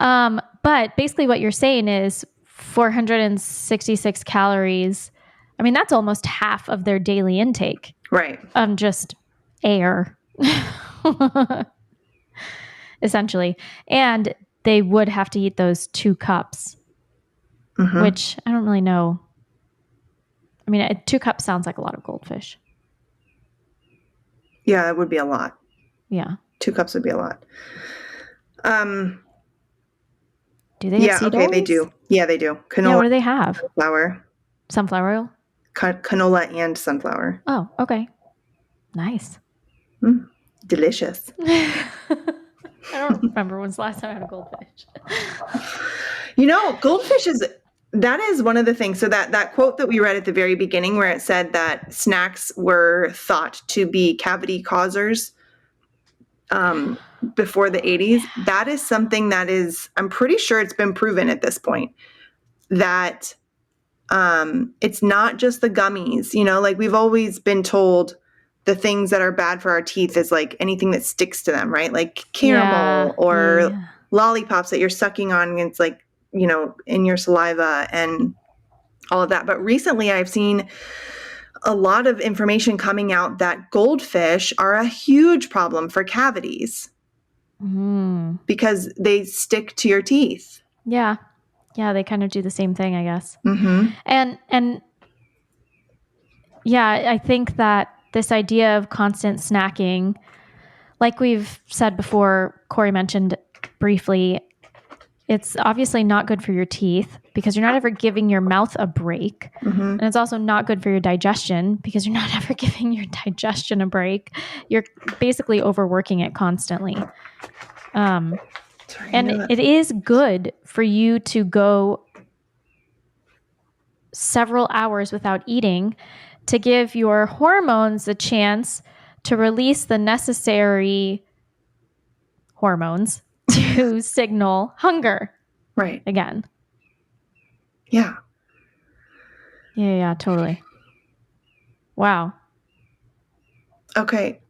know. But basically what you're saying is 466 calories. I mean, that's almost half of their daily intake.
Right.
Just air. Essentially. And they would have to eat those 2 cups, which I don't really know. I mean, 2 cups sounds like a lot of goldfish.
Yeah, it would be a lot.
Yeah.
2 cups would be a lot.
Do they have seed oils?
They do. Yeah, they do. Canola.
Yeah, what do they have?
Sunflower.
Sunflower oil?
Canola and sunflower.
Oh, okay. Nice.
Delicious.
I don't remember when's the last time I had a goldfish.
Goldfish that is one of the things. So that quote that we read at the very beginning where it said that snacks were thought to be cavity causers before the 80s, that is something that is, I'm pretty sure it's been proven at this point, that it's not just the gummies, like we've always been told the things that are bad for our teeth is like anything that sticks to them, right? Like caramel or lollipops that you're sucking on. And it's like, in your saliva and all of that. But recently I've seen a lot of information coming out that goldfish are a huge problem for cavities because they stick to your teeth.
Yeah. Yeah. They kind of do the same thing, I guess. And yeah, I think that this idea of constant snacking, like we've said before, Corey mentioned briefly, it's obviously not good for your teeth because you're not ever giving your mouth a break. And it's also not good for your digestion because you're not ever giving your digestion a break. You're basically overworking it constantly. And it is good for you to go several hours without eating to give your hormones a chance to release the necessary hormones to signal hunger.
Right.
Again.
Yeah.
Yeah, totally. Wow.
Okay.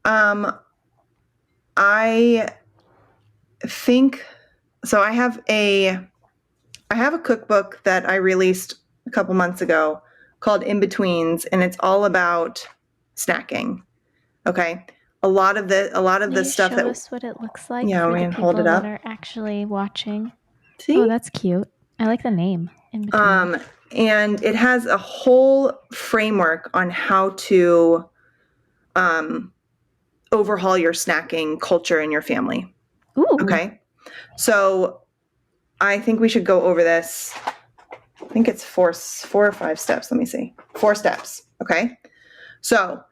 I think so. I have a cookbook that I released a couple months ago called In Betweens, and it's all about snacking. Okay. A lot of the stuff that
show us what it looks like.
Yeah,
for
we
the
can hold it
people
up.
that are actually watching.
See?
Oh, that's cute. I like the name. In Between.
And it has a whole framework on how to overhaul your snacking culture in your family.
Ooh.
Okay. So I think we should go over this. I think it's four or five steps. Let me see. 4 steps. Okay. So,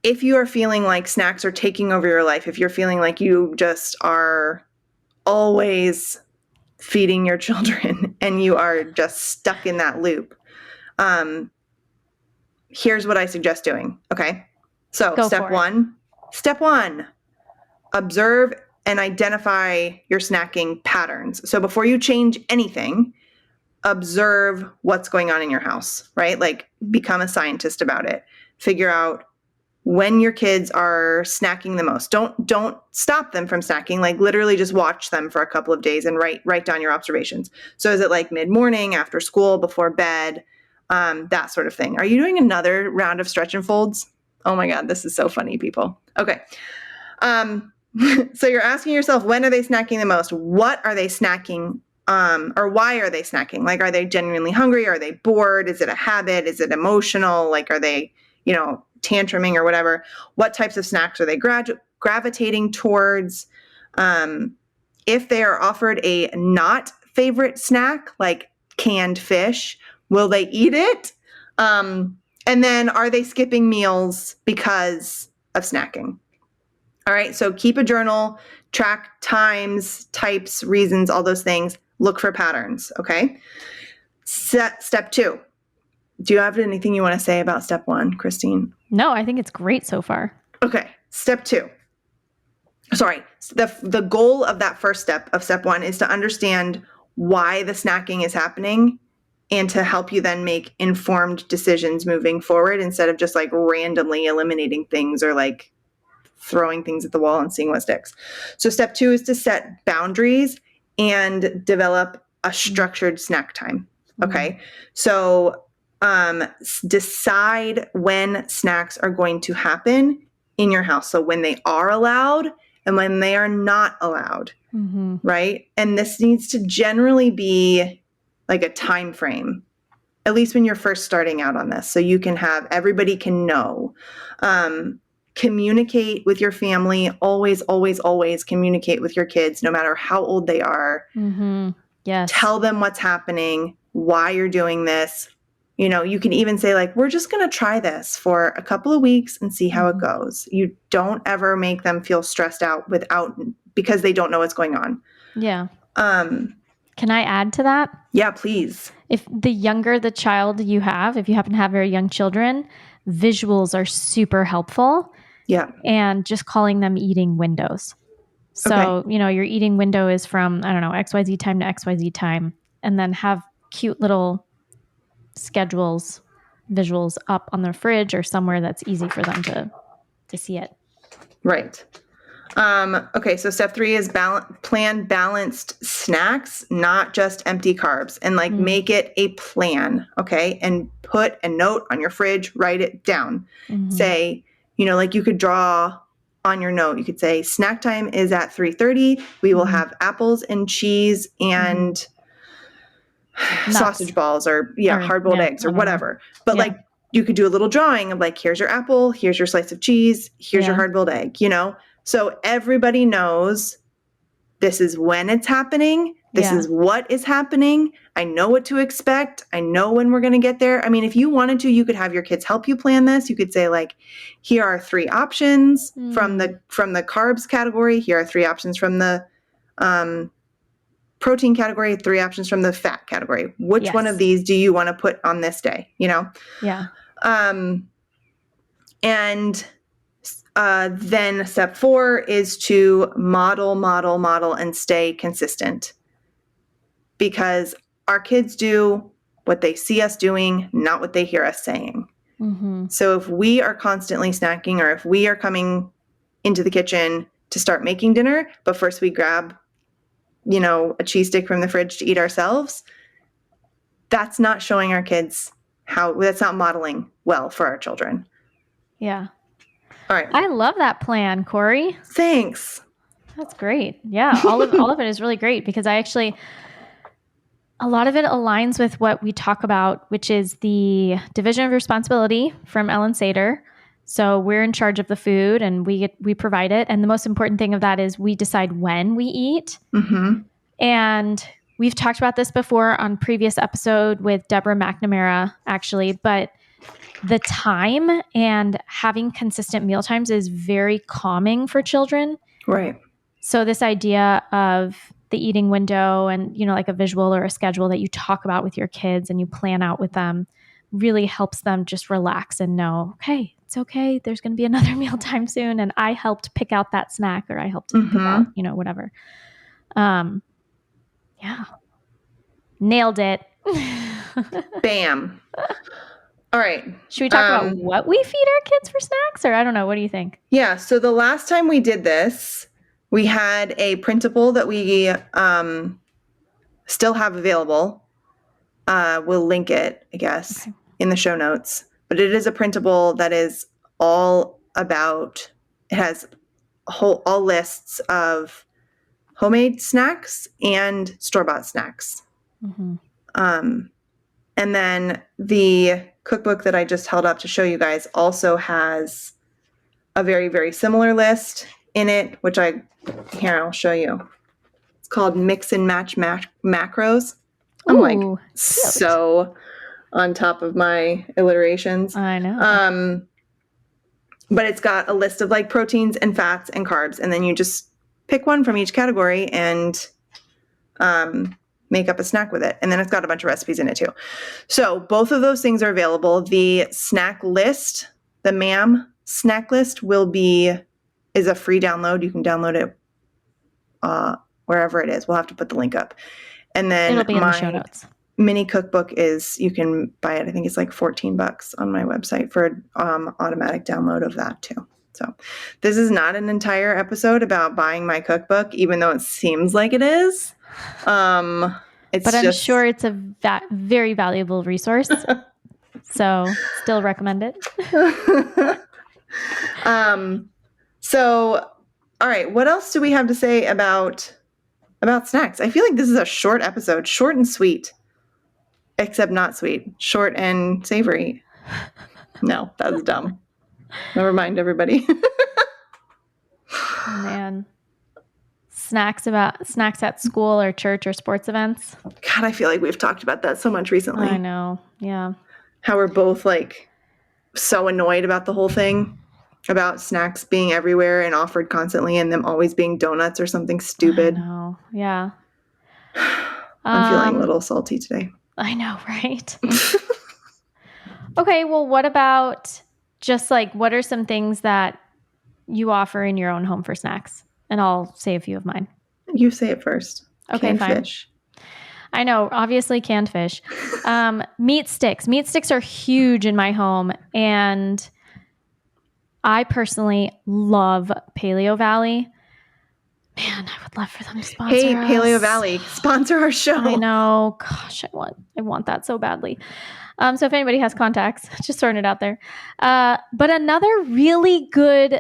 if you are feeling like snacks are taking over your life, if you're feeling like you just are always feeding your children and you are just stuck in that loop, here's what I suggest doing. Okay. So step one, observe and identify your snacking patterns. So before you change anything, observe what's going on in your house, right? Like become a scientist about it. Figure out when your kids are snacking the most. Don't stop them from snacking. Like literally just watch them for a couple of days and write down your observations. So is it like mid-morning, after school, before bed, that sort of thing? Are you doing another round of stretch and folds? Oh my God, this is so funny, people. Okay. So you're asking yourself, when are they snacking the most? What are they snacking? Or why are they snacking? Like, are they genuinely hungry? Are they bored? Is it a habit? Is it emotional? Like, are they, tantruming or whatever? What types of snacks are they gravitating towards? If they are offered a not favorite snack, like canned fish, will they eat it? And then are they skipping meals because of snacking? All right, so keep a journal, track times, types, reasons, all those things. Look for patterns, okay? Step 2. Do you have anything you want to say about step 1, Christine?
No, I think it's great so far.
Okay, step 2. Sorry, the goal of that first step of step 1 is to understand why the snacking is happening and to help you then make informed decisions moving forward instead of just like randomly eliminating things or like throwing things at the wall and seeing what sticks. So step 2 is to set boundaries and develop a structured snack time. Okay. So decide when snacks are going to happen in your house. So when they are allowed and when they are not allowed. Right. And this needs to generally be like a time frame, at least when you're first starting out on this. So you can have, everybody can know. Communicate with your family. Always, always, always communicate with your kids, no matter how old they are.
Yes.
Tell them what's happening, why you're doing this. You can even say like, we're just going to try this for a couple of weeks and see how it goes. You don't ever make them feel stressed out because they don't know what's going on.
Yeah. Can I add to that?
Yeah, please.
If the younger the child you have, if you happen to have very young children, visuals are super helpful.
Yeah.
And just calling them eating windows. So,
Okay.
Your eating window is from, I don't know, XYZ time to XYZ time. And then have cute little schedules, visuals up on the fridge or somewhere that's easy for them to see it.
Right. Okay, so step 3 is plan balanced snacks, not just empty carbs, and like make it a plan, okay? And put a note on your fridge, write it down. Say, like you could draw on your note, you could say snack time is at 3:30. We will have apples and cheese and sausage balls or hard-boiled eggs or whatever. But like you could do a little drawing of like, here's your apple, here's your slice of cheese, here's your hard-boiled egg, So everybody knows this is when it's happening. This is what is happening. I know what to expect. I know when we're going to get there. I mean, if you wanted to, you could have your kids help you plan this. You could say like, here are 3 options from the carbs category. Here are 3 options from the protein category, 3 options from the fat category. Which one of these do you want to put on this day? Yeah. And then step 4 is to model, and stay consistent. Because our kids do what they see us doing, not what they hear us saying. So if we are constantly snacking, or if we are coming into the kitchen to start making dinner, but first we grab, a cheese stick from the fridge to eat ourselves, that's not showing our kids that's not modeling well for our children.
Yeah.
All right.
I love that plan, Corey.
Thanks.
That's great. Yeah. All of it is really great because a lot of it aligns with what we talk about, which is the division of responsibility from Ellen Sater. So we're in charge of the food and we provide it. And the most important thing of that is we decide when we eat. And we've talked about this before on previous episode with Deborah McNamara, actually, but the time and having consistent meal times is very calming for children.
Right.
So this idea of the eating window and, like a visual or a schedule that you talk about with your kids and you plan out with them really helps them just relax and know, okay, it's okay. There's going to be another mealtime soon. And I helped pick out that snack, or I helped pick out, whatever. Yeah. Nailed it.
Bam. All right.
Should we talk about what we feed our kids for snacks? Or I don't know. What do you think?
Yeah. So the last time we did this, we had a printable that we still have available. We'll link it, I guess, in the show notes. But it is a printable that is all about, it has all lists of homemade snacks and store-bought snacks.
Mm-hmm.
And then the cookbook that I just held up to show you guys also has a very, very similar list in it, which I'll show you. It's called Mix and Match Macros. I'm like so on top of my alliterations.
I know.
But it's got a list of like proteins and fats and carbs, and then you just pick one from each category and make up a snack with it. And then it's got a bunch of recipes in it too. So both of those things are available. The snack list, the MAM snack list is a free download. You can download it wherever it is. We'll have to put the link up. And then
it'll be in the show notes.
Mini cookbook you can buy it. I think it's like $14 on my website for automatic download of that too. So this is not an entire episode about buying my cookbook, even though it seems like it is. I'm
sure it's a very valuable resource. So still recommend it.
So, all right. What else do we have to say about snacks? I feel like this is a short episode, short and sweet, except not sweet, short and savory. No, that was dumb. Never mind, everybody.
Oh, man. Snacks at school or church or sports events.
God, I feel like we've talked about that so much recently.
I know. Yeah.
How we're both like so annoyed about the whole thing, about snacks being everywhere and offered constantly and them always being donuts or something stupid.
I know. Yeah.
I'm feeling a little salty today.
I know, right? Okay, well, what about just like, what are some things that you offer in your own home for snacks? And I'll say a few of mine.
You say it first.
Okay,
canned
fine.
Fish.
I know, obviously canned fish. Meat sticks. Meat sticks are huge in my home. And I personally love Paleo Valley. Man, I would love for them to sponsor us.
Hey, Paleo Valley, sponsor our show.
I know. Gosh, I want that so badly. So if anybody has contacts, just throwing it out there. But another really good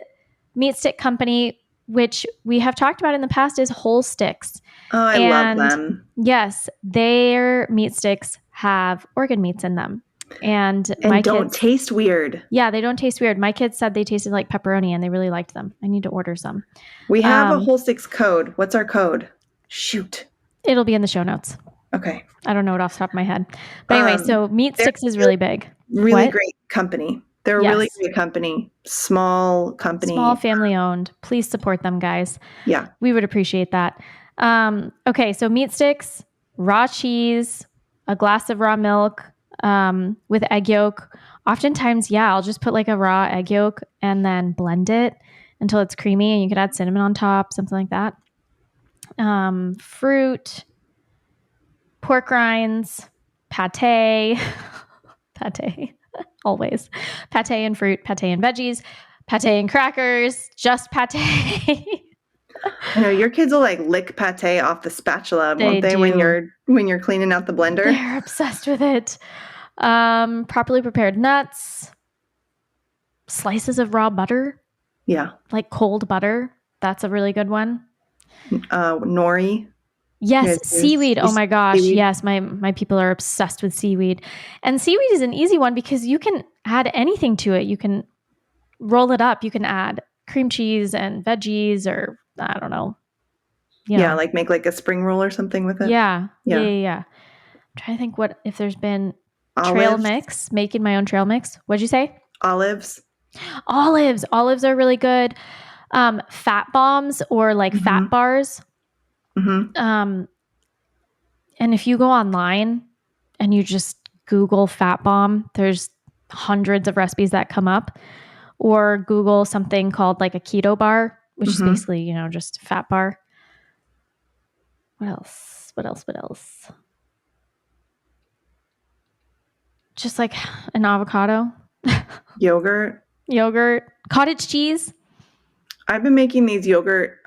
meat stick company, which we have talked about in the past, is Whole Sticks.
Oh, I love them.
Yes, their meat sticks have organ meats in them. And
my don't kids, taste weird.
Yeah, they don't taste weird. My kids said they tasted like pepperoni and they really liked them. I need to order some.
We have a Whole Sticks code. What's our code? Shoot.
It'll be in the show notes.
Okay.
I don't know it off the top of my head. But anyway, so meat sticks is really big.
Really great company. They're a really great company. Small company.
Small family owned. Please support them, guys.
Yeah.
We would appreciate that. Okay, so meat sticks, raw cheese, a glass of raw milk, with egg yolk. Oftentimes, I'll just put like a raw egg yolk and then blend it until it's creamy, and you could add cinnamon on top, something like that. Fruit, pork rinds, pate, always. Pate and fruit, pate and veggies, pate and crackers, just pate.
I know your kids will like lick pate off the spatula, won't they? When you're cleaning out the blender.
They're obsessed with it. Properly prepared nuts, slices of raw butter.
Yeah. Like
cold butter. That's a really good one.
Nori.
Yes, seaweed. Oh my gosh. Seaweed. Yes, my people are obsessed with seaweed. And seaweed is an easy one because you can add anything to it. You can roll it up. You can add cream cheese and veggies, or I don't know.
Like make like a spring roll or something with it.
Yeah. I'm trying to think if there's been trail
Olives.
mix, making my own trail mix. What'd you say?
Olives.
Olives are really good. Fat bombs or like fat bars.
Mm-hmm.
And if you go online and you just Google fat bomb, there's hundreds of recipes that come up. Or Google something called like a keto bar, which is basically, you know, just a fat bar. What else? Just like an avocado.
Yogurt.
Cottage cheese.
I've been making these yogurt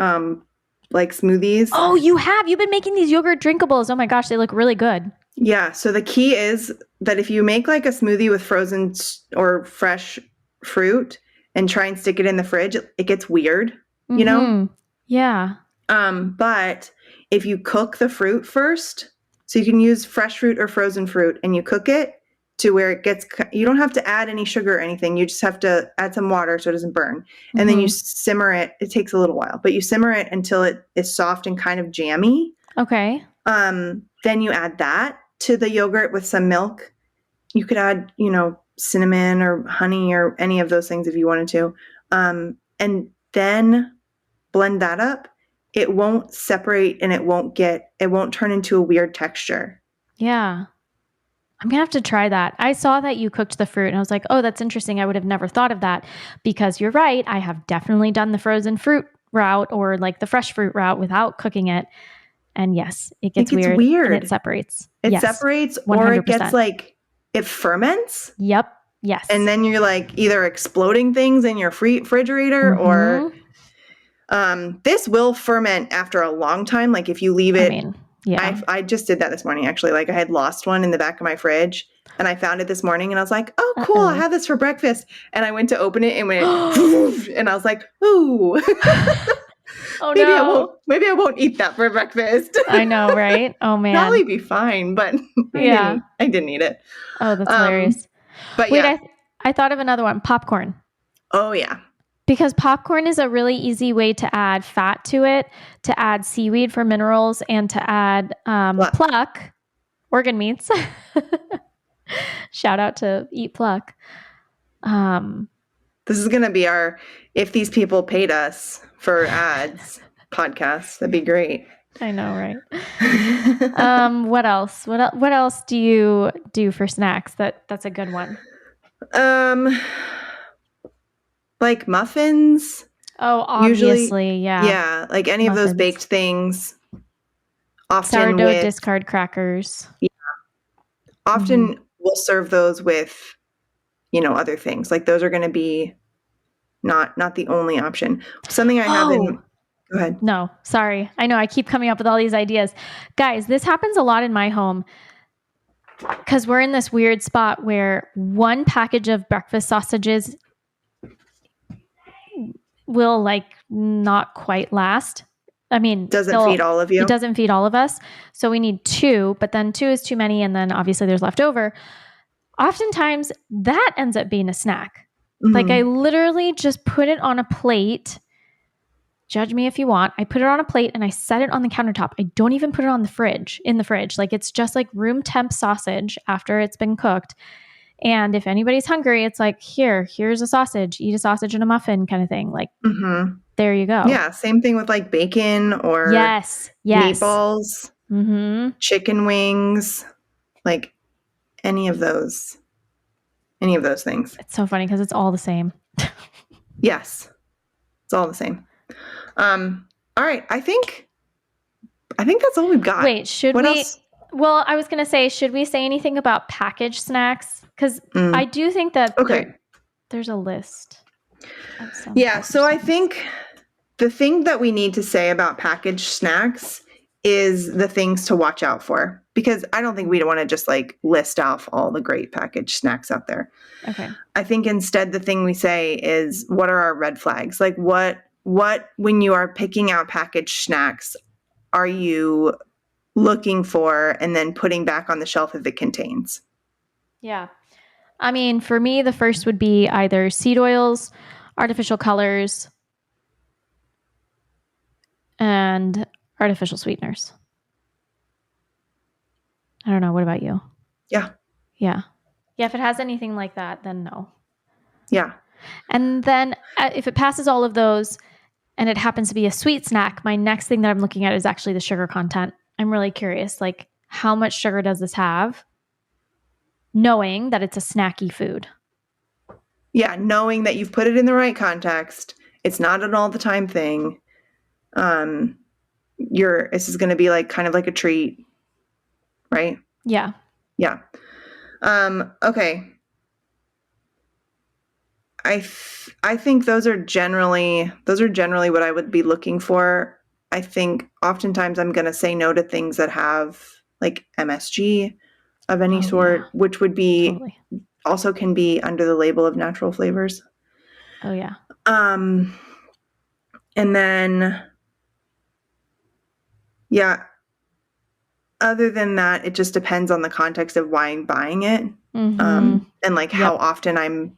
like smoothies.
Oh, you have? You've been making these yogurt drinkables. Oh my gosh, they look really good.
Yeah. So the key is that if you make like a smoothie with frozen or fresh fruit and try and stick it in the fridge, it gets weird, you know?
Yeah.
But if you cook the fruit first, so you can use fresh fruit or frozen fruit and you cook it to where it gets, you don't have to add any sugar or anything. You just have to add some water so it doesn't burn. And then you simmer it. It takes a little while, but you simmer it until it is soft and kind of jammy.
Okay.
Then you add that to the yogurt with some milk. You could add, you know, cinnamon or honey or any of those things if you wanted to. And then blend that up. It won't separate and it won't turn into a weird texture.
Yeah. I'm going to have to try that. I saw that you cooked the fruit and I was like, oh, that's interesting. I would have never thought of that because you're right. I have definitely done the frozen fruit route or like the fresh fruit route without cooking it. And yes, it gets weird and it separates.
It separates
100%.
Or it gets like, it ferments.
Yep. Yes.
And then you're like either exploding things in your refrigerator or this will ferment after a long time. Like if you leave it, I just did that this morning, actually. Like I had lost one in the back of my fridge and I found it this morning and I was like, oh, cool. I had this for breakfast. And I went to open it and went, and I was like, ooh, oh, maybe I won't eat that for breakfast.
I know, right? Oh man.
Probably be fine, but I didn't eat it.
Oh, that's hilarious.
But
wait, I thought of another one, popcorn.
Oh yeah.
Because popcorn is a really easy way to add fat to it, to add seaweed for minerals, and to add pluck, organ meats. Shout out to Eat Pluck.
This is going to be our If These People Paid Us for Ads podcast. That'd be great.
I know, right? What else? What else do you do for snacks? That's a good one.
Like muffins.
Oh, obviously, yeah.
Yeah, like any muffins. Of those baked things. Often
sourdough discard crackers.
Yeah. Often we'll serve those with, you know, other things. Like those are going to be not the only option. Something I have in... Go ahead.
No, sorry. I know I keep coming up with all these ideas. Guys, this happens a lot in my home because we're in this weird spot where one package of breakfast sausages will like not quite last. I mean,
doesn't feed all of you.
It doesn't feed all of us. So we need 2, but then 2 is too many. And then obviously there's leftover. Oftentimes that ends up being a snack. Like I literally just put it on a plate. Judge me if you want. I put it on a plate and I set it on the countertop. I don't even put it on in the fridge. Like it's just like room temp sausage after it's been cooked. And if anybody's hungry, it's like, here's a sausage, eat a sausage and a muffin kind of thing. Like, there you go.
Yeah. Same thing with like bacon or meatballs, chicken wings, like any of those things.
It's so funny because it's all the same.
Yes. It's all the same. All right. I think that's all we've got.
Wait, should we? Else? Well, I was going to say, should we say anything about packaged snacks? Because I do think that there's a list.
Yeah. So I think the thing that we need to say about packaged snacks is the things to watch out for, because I don't think we want to just like list off all the great packaged snacks out there.
Okay.
I think instead the thing we say is, what are our red flags? Like what when you are picking out packaged snacks are you looking for and then putting back on the shelf if it contains?
Yeah. I mean, for me, the first would be either seed oils, artificial colors, and artificial sweeteners. I don't know. What about you?
Yeah.
Yeah. Yeah, if it has anything like that, then no.
Yeah.
And then if it passes all of those and it happens to be a sweet snack, my next thing that I'm looking at is actually the sugar content. I'm really curious, like, how much sugar does this have? Knowing that it's a snacky food.
Yeah, knowing that you've put it in the right context. It's not an all the time thing. This is going to be like kind of like a treat, right?
Yeah.
Yeah. Okay. I think those are generally what I would be looking for. I think oftentimes I'm going to say no to things that have like MSG of any sort, which would be also can be under the label of natural flavors.
Oh yeah.
And then yeah, other than that, it just depends on the context of why I'm buying it. And like how often I'm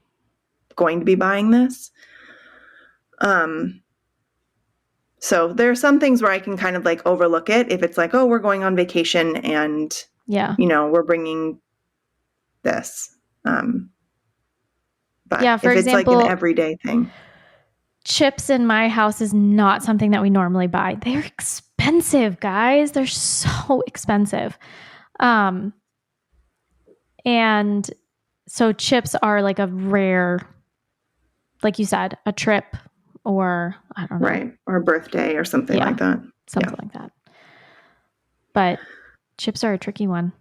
going to be buying this. So there are some things where I can kind of like overlook it if it's like, oh, we're going on vacation and we're bringing this. But
yeah, for
if
example,
it's like an everyday thing.
Chips in my house is not something that we normally buy. They're expensive, guys. They're so expensive. And so chips are like a rare, like you said, a trip or I don't know.
Right. Or a birthday or something like that.
Something like that. But chips are a tricky one.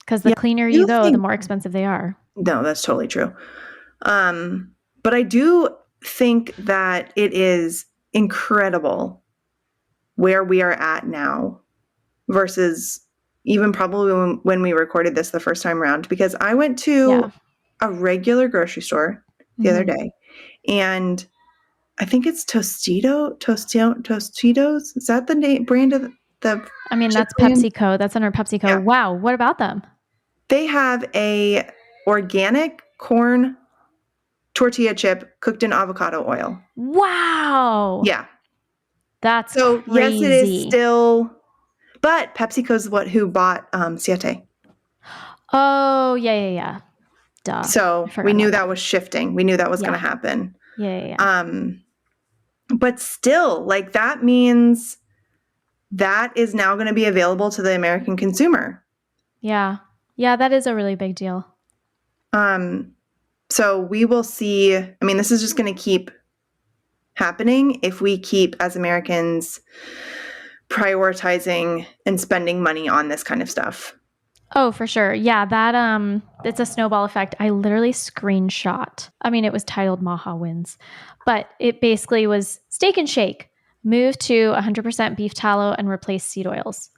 Because the cleaner you go, the more expensive they are.
No, that's totally true. But I do think that it is incredible where we are at now versus even probably when we recorded this the first time around, because I went to a regular grocery store the other day, and I think it's Tostitos. Is that the brand of the?
I mean, that's PepsiCo. That's under PepsiCo. Yeah. Wow. What about them?
They have a organic corn tortilla chip cooked in avocado oil.
Wow.
Yeah.
That's so crazy.
Yes, it is still, but PepsiCo's who bought Siete.
Oh, yeah. Duh.
So we knew that was shifting. We knew that was going to happen.
Yeah.
But still, like, that means that is now going to be available to the American consumer.
Yeah. Yeah, that is a really big deal.
So we will see. I mean, this is just going to keep happening if we keep, as Americans, prioritizing and spending money on this kind of stuff.
Oh, for sure. Yeah, that it's a snowball effect. I literally screenshot. I mean, it was titled Maha Wins, but it basically was Steak and Shake, move to 100% beef tallow and replace seed oils.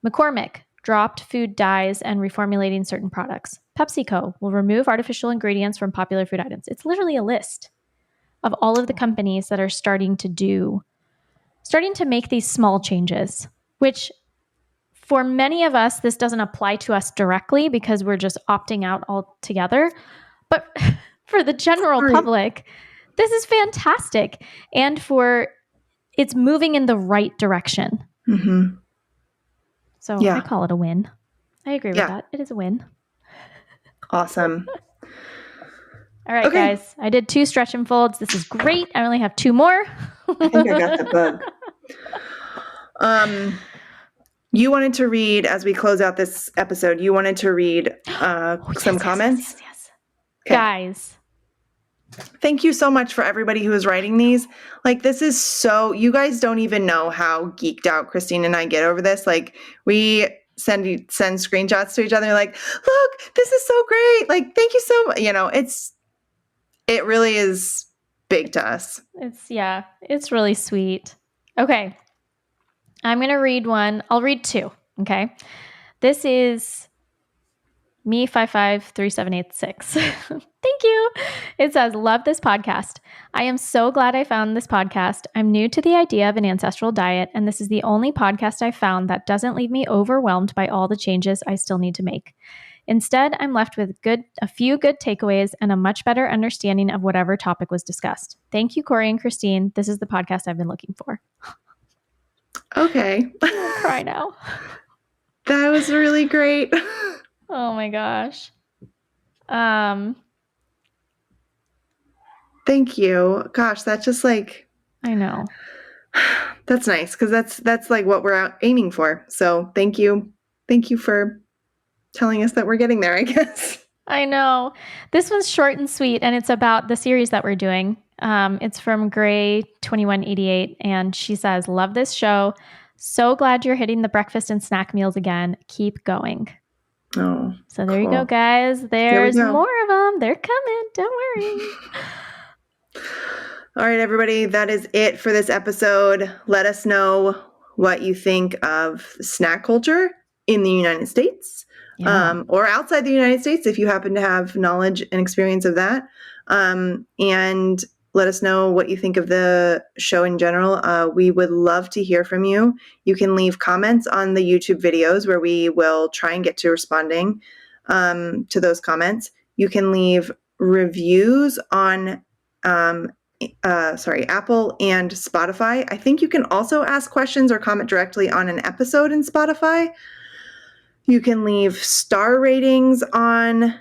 McCormick dropped food dyes and reformulating certain products. PepsiCo will remove artificial ingredients from popular food items. It's literally a list of all of the companies that are starting to make these small changes, which for many of us, this doesn't apply to us directly because we're just opting out altogether. But for the general public, this is fantastic. And it's moving in the right direction.
Mm-hmm.
So I call it a win. I agree with that. It is a win.
Awesome.
All right, guys. I did 2 stretch and folds. This is great. I only have 2 more.
I think I got the bug. You wanted to read, as we close out this episode, some comments?
Yes. Okay. Guys.
Thank you so much for everybody who is writing these. Like, this is you guys don't even know how geeked out Christine and I get over this. Like, we send screenshots to each other like, look, this is so great. Like, thank you so much. It really is big to us.
It's really sweet. Okay. I'm going to read one. I'll read 2. Okay. This is me553786. Thank you. It says, love this podcast. I am so glad I found this podcast. I'm new to the idea of an ancestral diet, and this is the only podcast I found that doesn't leave me overwhelmed by all the changes I still need to make. Instead, I'm left with a few good takeaways and a much better understanding of whatever topic was discussed. Thank you, Corey and Christine. This is the podcast I've been looking for.
Okay.
I'm gonna cry now.
That was really great.
Oh my gosh.
Thank you. Gosh, that's just like,
I know.
that's nice because that's like what we're aiming for. So thank you. Thank you for telling us that we're getting there, I guess.
I know. This one's short and sweet, and it's about the series that we're doing. It's from Gray 2188, and she says, "Love this show. So glad you're hitting the breakfast and snack meals again. Keep going."
Oh,
so there you
cool.
go, guys.
There we
There's
go.
more of them. They're coming. Don't worry.
All right, everybody, that is it for this episode. Let us know what you think of snack culture in the United States,
Yeah.
or outside the United States if you happen to have knowledge and experience of that. And let us know what you think of the show in general. We would love to hear from you. You can leave comments on the YouTube videos where we will try and get to responding to those comments. You can leave reviews on Apple and Spotify. I think you can also ask questions or comment directly on an episode in Spotify. You can leave star ratings on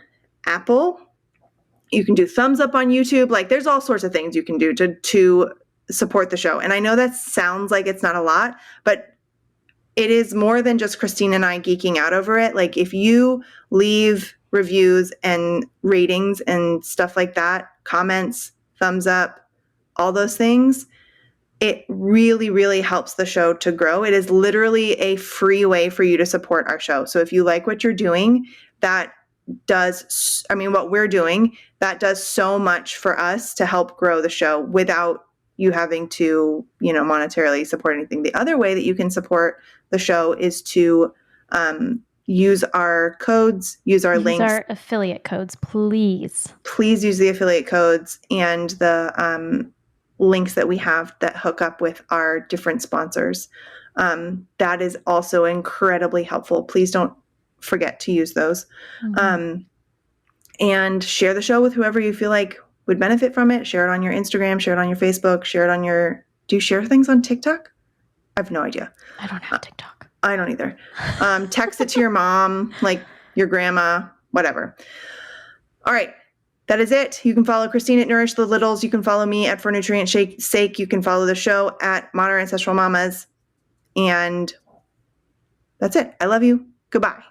Apple. You can do thumbs up on YouTube. Like, there's all sorts of things you can do to support the show. And I know that sounds like it's not a lot, but it is more than just Christine and I geeking out over it. Like, if you leave reviews and ratings and stuff like that, comments, thumbs up, all those things, it really, really helps the show to grow. It is literally a free way for you to support our show. So if you like what you're doing, what we're doing, that does so much for us to help grow the show without you having to, monetarily support anything. The other way that you can support the show is to use our codes, use our links.
Use our affiliate codes, please.
Please use the affiliate codes and the links that we have that hook up with our different sponsors. That is also incredibly helpful. Please don't forget to use those. Mm-hmm. And share the show with whoever you feel like would benefit from it. Share it on your Instagram, share it on your Facebook, share it on do you share things on TikTok? I have no idea.
I don't have TikTok.
I don't either. Text it to your mom, like your grandma, whatever. All right. That is it. You can follow Christine at Nourish the Littles. You can follow me at For Nutrient Sake. You can follow the show at Modern Ancestral Mamas. And that's it. I love you. Goodbye.